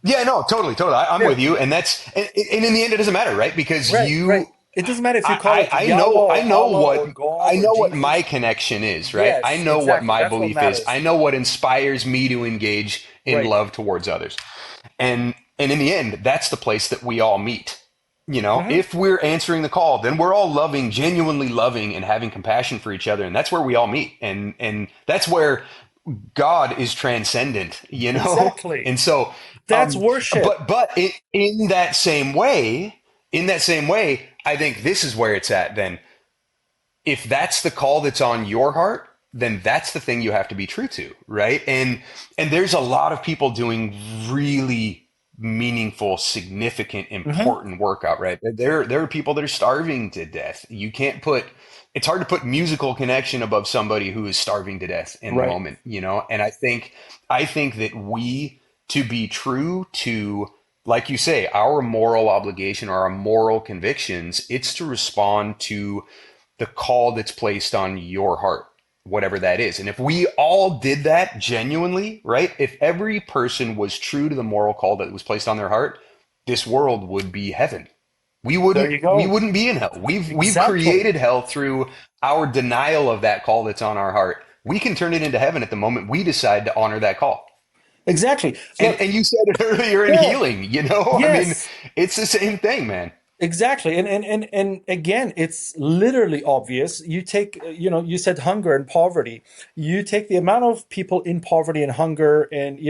Yeah, no, totally, totally. I'm yeah, with you, and and in the end, it doesn't matter, right? Because right, right. It doesn't matter if you call it Yahweh or Allah or God I or know what Jesus. my connection is, right? I Yes, know what exactly. my That's what belief is. matters. I know what inspires me to engage in Right. love towards others, and in the end, that's the place that we all meet. You know, Hmm. if we're answering the call, then we're all loving, genuinely loving, and having compassion for each other, and that's where we all meet, and that's where God is transcendent, you know? Exactly. And so, That's worship. in in that same way, I think this is where it's at then. If that's the call that's on your heart, then that's the thing you have to be true to, right? And there's a lot of people doing really meaningful, significant, Hmm. important work out, right? There are people that are starving to death. You can't put it's hard to put musical connection above somebody who is starving to death in the Right. moment, you know? And I think that we to be true to like you say, our moral obligation or our moral convictions, it's to respond to the call that's placed on your heart, whatever that is. And if we all did that genuinely, right? If every person was true to the moral call that was placed on their heart, this world would be heaven. There you We go. wouldn't be in hell. We've Exactly. created hell through our denial of that call that's on our heart. We can turn it into heaven at the moment we decide to honor that call. Exactly. Look, And you said it earlier in yeah, healing, you know? I mean, yes. it's the same thing, man. Exactly. And again, it's literally obvious. You take, you said hunger and poverty. You take the amount of people in poverty and hunger and,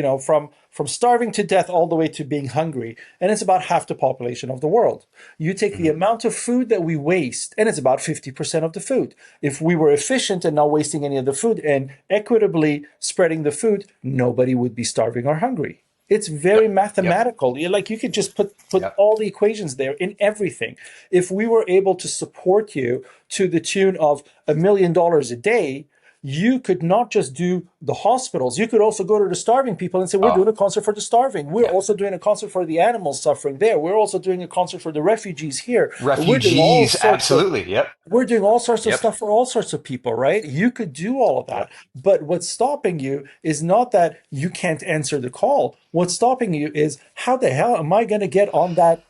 from starving to death all the way to being hungry, and it's about half the population of the world. You take the Mhm. amount of food that we waste, and it's about 50% of the food. If we were efficient and not wasting any of the food and equitably spreading the food, nobody would be starving or hungry. It's Yep. very Yep. mathematical. Like you could just put Yep. all the equations there in everything. If we were able to support you to the tune of $1 million a day, you could not just do the hospitals. You could also go to the starving people and say, "We're Oh, doing a concert for the starving. We're yeah. also doing a concert for the animals suffering there. We're also doing a concert for the refugees here. We're doing all Refugees, sorts of absolutely. Yep. we're doing all sorts of Yep. stuff for all sorts of people, right? You could do all of that. Yep. But what's stopping you is not that you can't answer the call. What's stopping you is how the hell am I going to get on that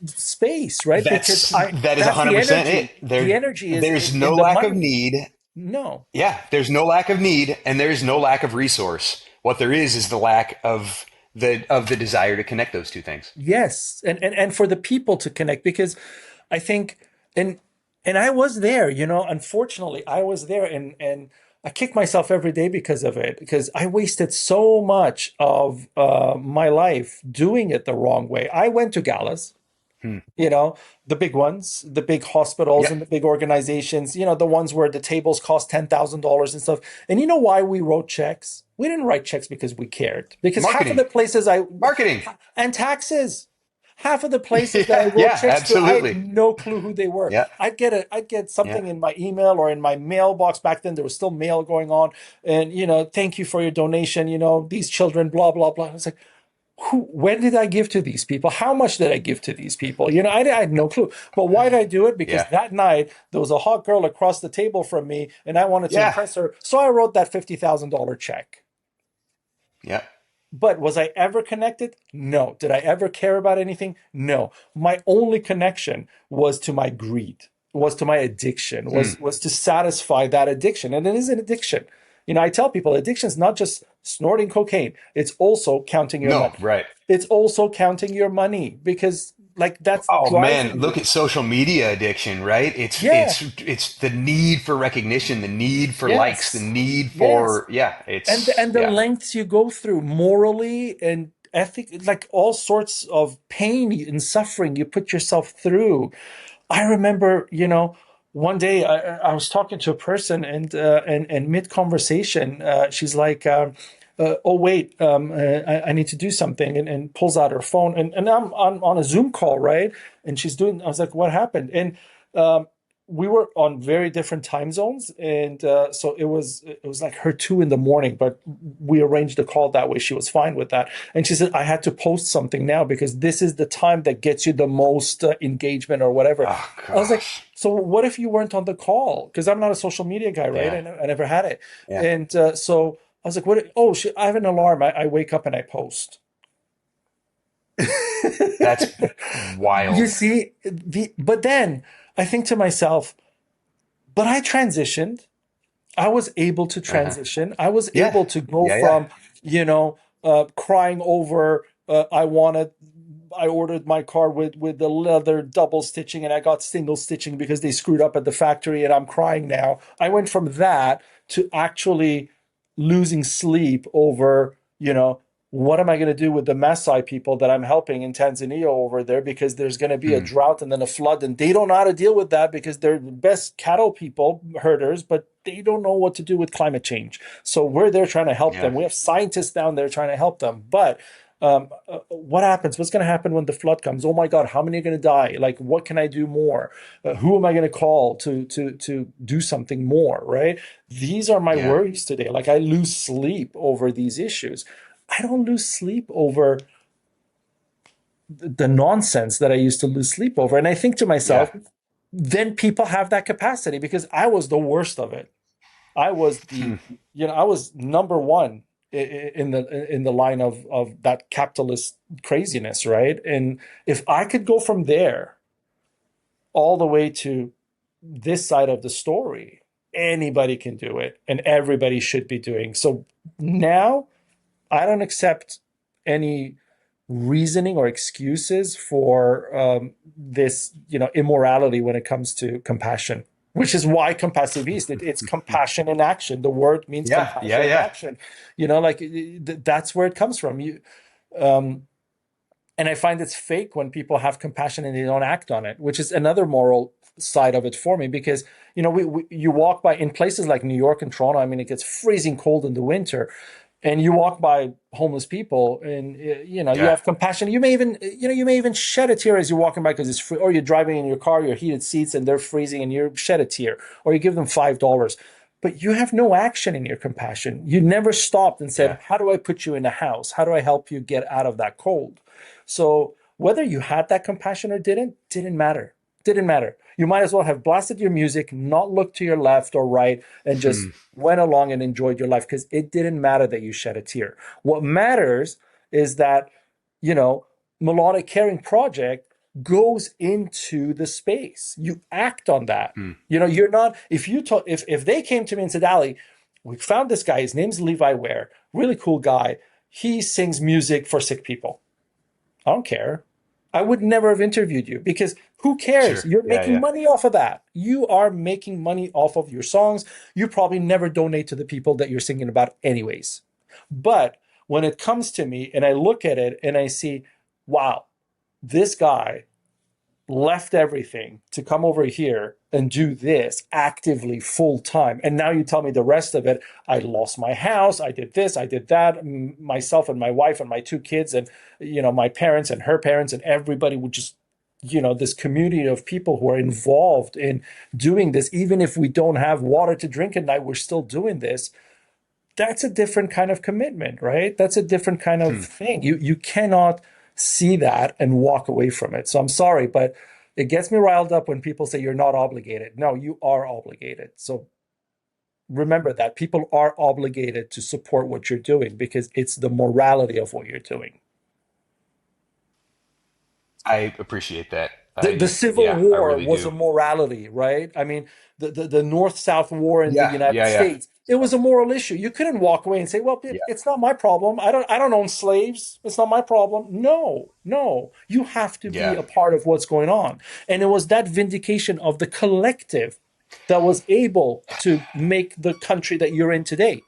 space, right? Because That is that's the 100% it. energy. The energy is There's no in the lack of money. need. No. Yeah, there's no lack of need and there's no lack of resource. What there is the lack of the desire to connect those two things. Yes. And for the people to connect, because I think and and I was there, unfortunately I was there, and I kick myself every day because of it, because I wasted so much of my life doing it the wrong way. I went to galas, Hmm. you know, the big ones, the big hospitals Yep. and the big organizations, the ones where the tables cost $10,000 and stuff. And you know why we wrote checks? We didn't write checks because we cared. Because half of Marketing. the places Marketing. and taxes. Half of the places that I Yeah, wrote yeah, checks to, I had absolutely. no clue who they were. Yeah, I'd get something yeah, in my email or in my mailbox. Back then there was still mail going on, and thank you for your donation. These children, blah blah blah. I was like, when did I give to these people? How much did I give to these people? I had no clue. But why did I do it? Because yeah, that night there was a hot girl across the table from me, and I wanted to yeah, impress her, so I wrote that $50,000 check. yeah. But was I ever connected? No. Did I ever care about anything? No. My only connection was to my greed, was to my addiction, Hmm. was to satisfy that addiction. And it is an addiction. I tell people addiction is not just snorting cocaine, it's also counting your No, money. right. It's also counting your money because, like, that's Oh man, driving look you. at social media addiction, right? It's Yeah. it's it's the need for recognition, the need for likes, the Yes. need Yes. for yeah, And it's the yeah. lengths you go through morally and ethic, like all sorts of pain and suffering you put yourself through. I remember, one day I was talking to a person, and mid conversation, she's like, "Oh wait, I need to do something," and pulls out her phone, and I'm on a Zoom call, right? And she's doing. I was like, "What happened?" And we were on very different time zones, and so it was like her 2 in the morning, but we arranged the call that way. She was fine with that, and she said, I had to post something now because this is the time that gets you the most engagement or whatever. Oh I was like, gosh. so what if you weren't on the call? Because I'm not a social media guy, right? Yeah. I never had it. Yeah. And so I was like, what? Oh, I have an alarm. I wake up and I post. That's You wild. see, but then I think to myself, but I transitioned. I was able to Uh-huh. transition. I was Yeah. able to go Yeah, yeah. from, crying over, I ordered my car with the leather double stitching and I got single stitching because they screwed up at the factory and I'm crying now. I went from that to actually losing sleep over, what am I going to do with the Maasai people that I'm helping in Tanzania over there because there's going to be a Hmm. drought and then a flood and they don't know how to deal with that because they're the best cattle people, herders, but they don't know what to do with climate change. So we're there trying to help Yeah. them. We have scientists down there trying to help them. But what happens? What's going to happen when the flood comes? Oh my God, how many are going to die? Like, what can I do more? Who am I going to call to do something more? Right? These are my Yeah. worries today. Like, I lose sleep over these issues. I don't lose sleep over the nonsense that I used to lose sleep over. And I think to Yeah. myself, then people have that capacity because I was the worst of it. I was Hmm. I was number one in the line of that capitalist craziness, right? And if I could go from there all the way to this side of the story, anybody can do it and everybody should be doing. So now I don't accept any reasoning or excuses for this, immorality when it comes to compassion, which is why Compassiviste, it's compassion in action. The word means Yeah. Yeah. compassion in Yeah. action. Like that's where it comes from. Um, and I find it's fake when people have compassion and they don't act on it, which is another moral side of it for me because you walk by in places like New York and Toronto. I mean, it gets freezing cold in the winter, and you walk by homeless people, and you Yeah. have compassion. You may even shed a tear as you're walking by because it's free, or you're driving in your car, your heated seats, and they're freezing, and you shed a tear, or you give them $5. But you have no action in your compassion. You never stopped and Yeah. said, how do I put you in a house? How do I help you get out of that cold? So whether you had that compassion or didn't matter. Didn't matter. You might as well have blasted your music, not looked to your left or right, and Hmm. just went along and enjoyed your life because it didn't matter that you shed a tear. What matters is that, you know, Melodic Caring Project goes into the space. You act on that. Hmm. You're not, if they came to me and said, Ali, we found this guy, his name's Levi Ware, really cool guy. He sings music for sick people. I don't care. I would never have interviewed you because who cares? Sure. You're Yeah. making Yeah. money off of that. You are making money off of your songs. You probably never donate to the people that you're singing about, anyways. But when it comes to me and I look at it and I see, wow, this guy left everything to come over here and do this actively full time. And now you tell me the rest of it. I lost my house. I did this. I did that. Myself and my wife and my two kids and, my parents and her parents and everybody would just, this community of people who are involved in doing this. Even if we don't have water to drink at night, we're still doing this. That's a different kind of commitment, right? That's a different kind of thing. You cannot see that and walk away from it. So I'm sorry, but it gets me riled up when people say you're not obligated. No, you are obligated. So remember that people are obligated to support what you're doing because it's the morality of what you're doing. I appreciate that. The Civil Yeah, I War really was a do. morality, right? I mean, the North-South War in the Yeah, United yeah, yeah, States, it was a moral issue. You couldn't walk away and say, "Well, yeah, it's not my problem. I don't own slaves. It's not my problem." No, no. You have to be yeah, a part of what's going on. And it was that vindication of the collective that was able to make the country that you're in today.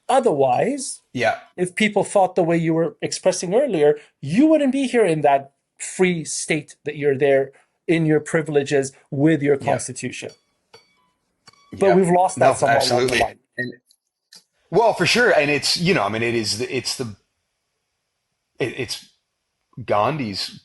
Otherwise, yeah, if people thought the way you were expressing earlier, you wouldn't be here in that free state that you're there in your privileges with your yeah, constitution. But yeah. we've lost that No, somewhat along the absolutely. line. And well, for sure. And it's, I mean, it's Gandhi's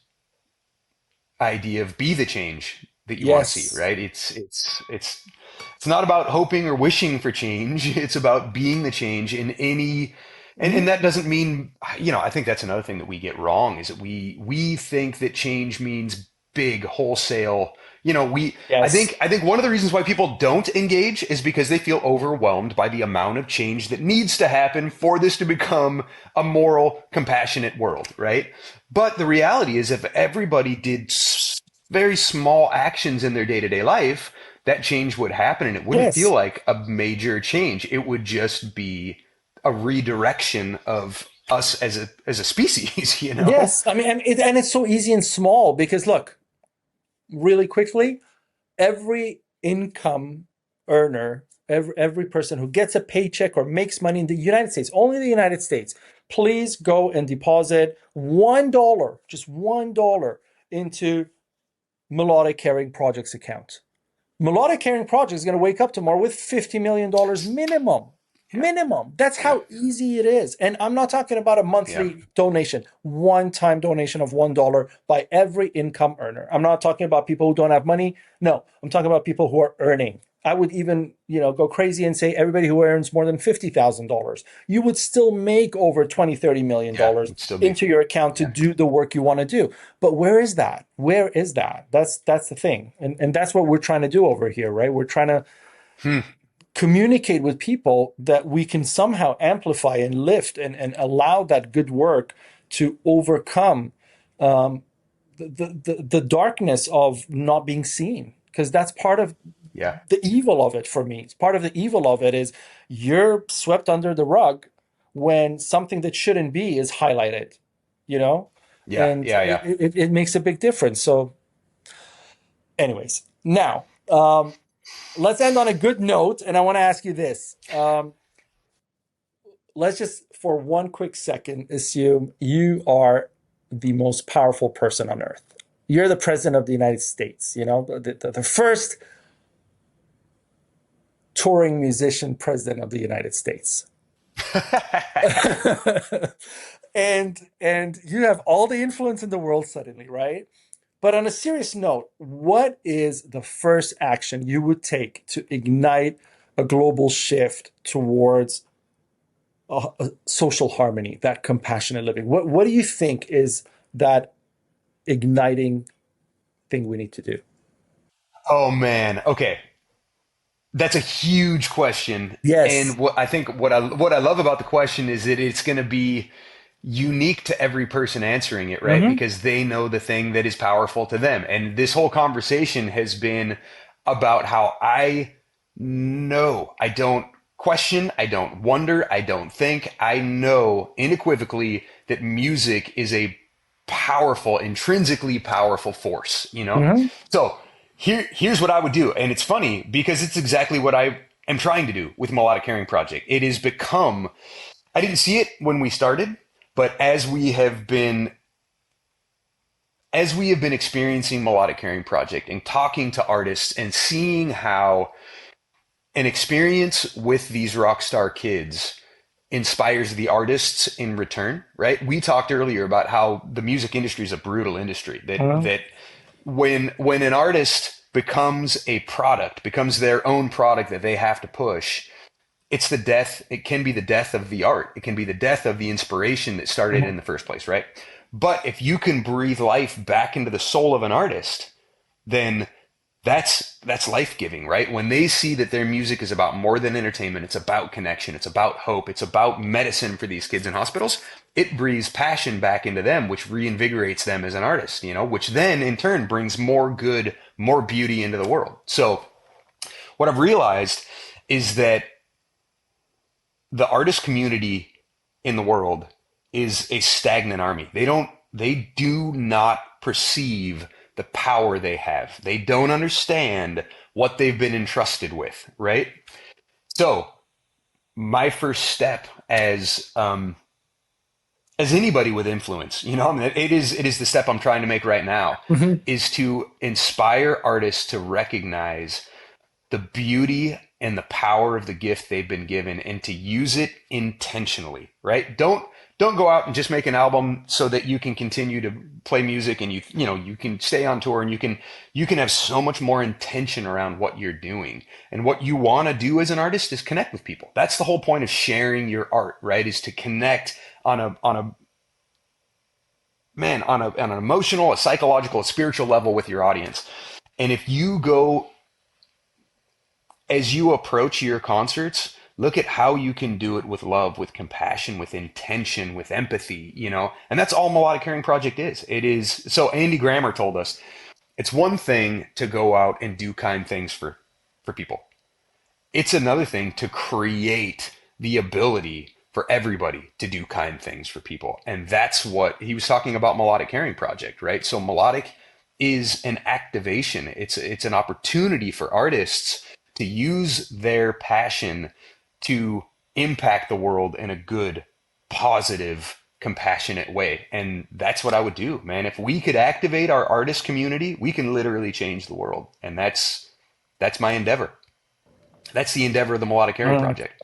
idea of be the change that you want to see, Yes. right? It's not about hoping or wishing for change. It's about being the change in any, and Mhm. that doesn't mean, I think that's another thing that we get wrong is that we think that change means big wholesale. Yes. I think one of the reasons why people don't engage is because they feel overwhelmed by the amount of change that needs to happen for this to become a moral, compassionate world, right? But the reality is, if everybody did very small actions in their day to day life, that change would happen and it wouldn't feel Yes. like a major change. It would just be a redirection of us as a species, you know? Yes. I mean, and it's so easy and small because look, really quickly, every income earner, every person who gets a paycheck or makes money in the United States, only the United States, please go and deposit $1, just $1 into Melodic Caring Project's account. Melodic Caring Project is going to wake up tomorrow with $50 million minimum. Yeah, Minimum. That's yeah, how easy it is. And I'm not talking about a yeah, monthly donation, one time donation of $1 by every income earner. I'm not talking about people who don't have money. No, I'm talking about people who are earning. I would even, go crazy and say everybody who earns more than $50,000. You would still make over 20, $30 million yeah. It'd still be, into your account to yeah. do the work you want to do. But where is that? Where is that? That's the thing. And that's what we're trying to do over here, right? We're trying to Hmm. communicate with people that we can somehow amplify and lift and allow that good work to overcome the darkness of not being seen. Because that's part of Yeah, the evil of it for me. It's part of the evil of it is you're swept under the rug when something that shouldn't be is highlighted, you know? yeah, And yeah, yeah. it makes a big difference. So, anyways, now let's end on a good note. And I want to ask you this. Let's just, for one quick second, assume you are the most powerful person on earth. You're the president of the United States, the first touring musician president of the United States. and you have all the influence in the world suddenly, right? But on a serious note, what is the first action you would take to ignite a global shift towards a social harmony, that compassionate living? What do you think is that igniting thing we need to do? Oh man. Okay. That's a huge question. Yes. And what I love about the question is that it's going to be unique to every person answering it, right? Mm-hmm. Because they know the thing that is powerful to them. And this whole conversation has been about how I know, I don't question, I don't wonder, I don't think. I know unequivocally that music is a powerful, intrinsically powerful force, you know? Mm-hmm. So here's what I would do. And it's funny because it's exactly what I am trying to do with Melodic Caring Project. It has become, I didn't see it when we started, but as we have been as we have been experiencing Melodic Caring Project and talking to artists and seeing how an experience with these rock star kids inspires the artists in return, right? We talked earlier about how the music industry is a brutal industry. Uh, That when an artist becomes a product, becomes their own product that they have to push, it's the death. It can be the death of the art. It can be the death of the inspiration that started in the first place, right? But if you can breathe life back into the soul of an artist, then that's life-giving, right? When they see that their music is about more than entertainment, it's about connection, it's about hope, it's about medicine for these kids in hospitals, it breathes passion back into them, which reinvigorates them as an artist, which then in turn brings more good, more beauty into the world. So what I've realized is that the artist community in the world is a stagnant army. They do not perceive the power they have. They don't understand what they've been entrusted with, right? So my first step as anybody with influence, I mean, it is the step I'm trying to make right now, mhm. is to inspire artists to recognize the beauty and the power of the gift they've been given and to use it intentionally, right? Don't go out and just make an album so that you can continue to play music and you can stay on tour and you can have so much more intention around what you're doing. And what you want to do as an artist is connect with people. That's the whole point of sharing your art, right? Is to connect on an emotional, a psychological, a spiritual level with your audience. And if you go as you approach your concerts, look at how you can do it with love, with compassion, with intention, with empathy, and that's all Melodic Caring Project is. It is. So Andy Grammer told us it's one thing to go out and do kind things for people. It's another thing to create the ability for everybody to do kind things for people. And that's what he was talking about Melodic Caring Project, right? So melodic is an activation. It's an opportunity for artists to use their passion to impact the world in a good, positive, compassionate way. And that's what I would do, man. If we could activate our artist community, we can literally change the world. And that's my endeavor. That's the endeavor of the Melodic Caring Uh, Project.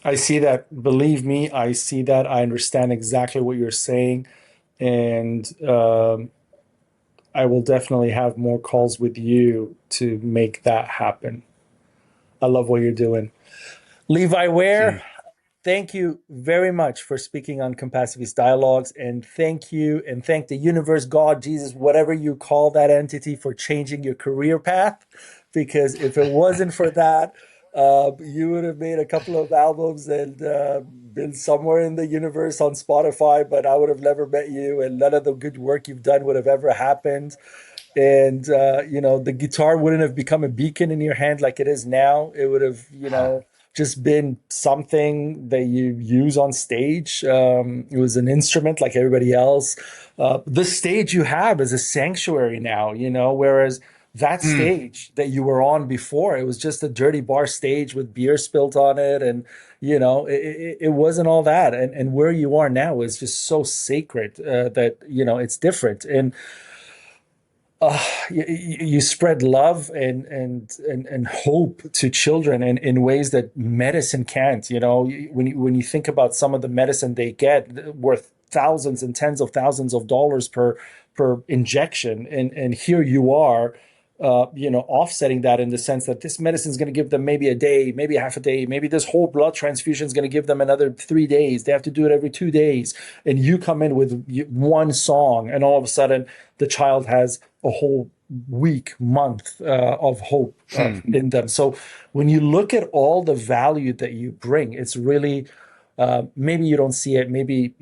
I see that. Believe me, I see that. I understand exactly what you're saying. And I will definitely have more calls with you to make that happen. I love what you're doing. Levi Ware, Same. thank you very much for speaking on Compassiviste Dialogues. And thank you and thank the universe, God, Jesus, whatever you call that entity, for changing your career path. Because if it wasn't for that, you would have made a couple of albums and been somewhere in the universe on Spotify, but I would have never met you, and none of the good work you've done would have ever happened. And the guitar wouldn't have become a beacon in your hand like it is now. It would have just been something that you use on stage. It was an instrument like everybody else. The stage you have is a sanctuary now, whereas that Mm. stage that you were on before, it was just a dirty bar stage with beer spilt on it. And, it wasn't all that. And where you are now is just so sacred that, it's different. And you spread love and hope to children in ways that medicine can't. When you think about some of the medicine they get, worth thousands and tens of thousands of dollars per injection, and here you are, offsetting that in the sense that this medicine is going to give them maybe a day, maybe half a day, maybe this whole blood transfusion is going to give them another 3 days. They have to do it every 2 days. And you come in with one song, and all of a sudden the child has a whole week, month of hope Hmm. in them. So when you look at all the value that you bring, it's really, maybe you don't see it. Maybe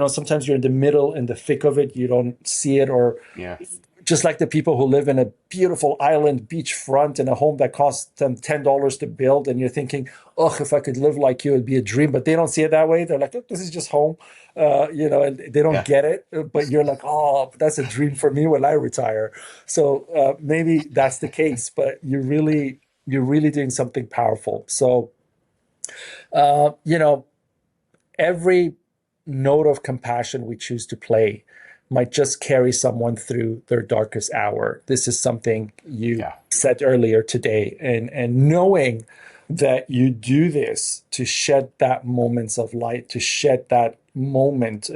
sometimes you're in the middle, in the thick of it. You don't see it, or Yeah. just like the people who live in a beautiful island beachfront in a home that costs them $10 to build, and you're thinking, "Oh, if I could live like you, it'd be a dream." But they don't see it that way. They're like, "Look, this is just home," and they don't Yeah. get it. But you're like, "Oh, that's a dream for me when I retire." So maybe that's the case. But you're really doing something powerful. So uh, you know, every note of compassion we choose to play might just carry someone through their darkest hour. This is something you Yeah. said earlier today. And knowing that you do this to shed that moments of light, to shed that moment.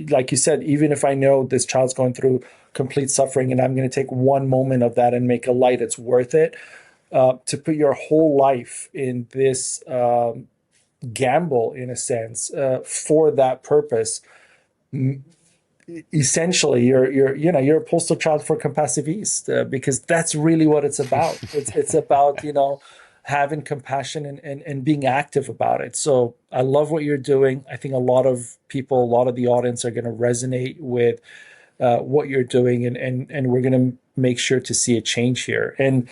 Like you said, even if I know this child's going through complete suffering and I'm going to take one moment of that and make a light, it's worth it. To put your whole life in this gamble, in a sense, for that purpose. Essentially, you're a poster child for Compassiviste, because that's really what it's about. It's about having compassion and being active about it. So I love what you're doing. I think a lot of people, a lot of the audience are going to resonate with what you're doing, and we're going to make sure to see a change here. And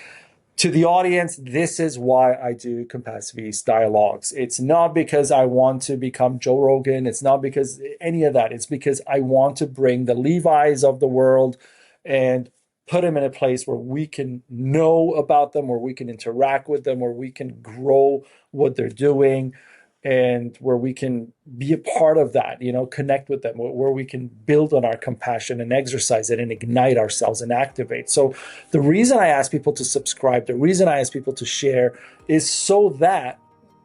to the audience, this is why I do Compassiviste Dialogues. It's not because I want to become Joe Rogan. It's not because any of that. It's because I want to bring the Levi's of the world and put them in a place where we can know about them, where we can interact with them, where we can grow what they're doing, and where we can be a part of that, connect with them, where we can build on our compassion and exercise it and ignite ourselves and activate. So the reason I ask people to subscribe, the reason I ask people to share is so that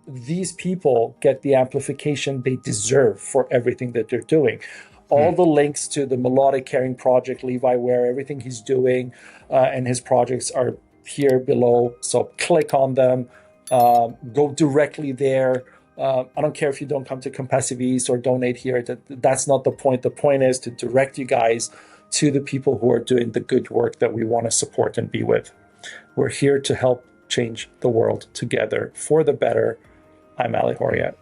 these people get the amplification they deserve for everything that they're doing. All the links to the Melodic Caring Project, Levi Ware, everything he's doing and his projects are here below. So click on them, go directly there. I don't care if you don't come to Compassiviste or donate here. That's not the point. The point is to direct you guys to the people who are doing the good work that we want to support and be with. We're here to help change the world together for the better. I'm Ali Horiat.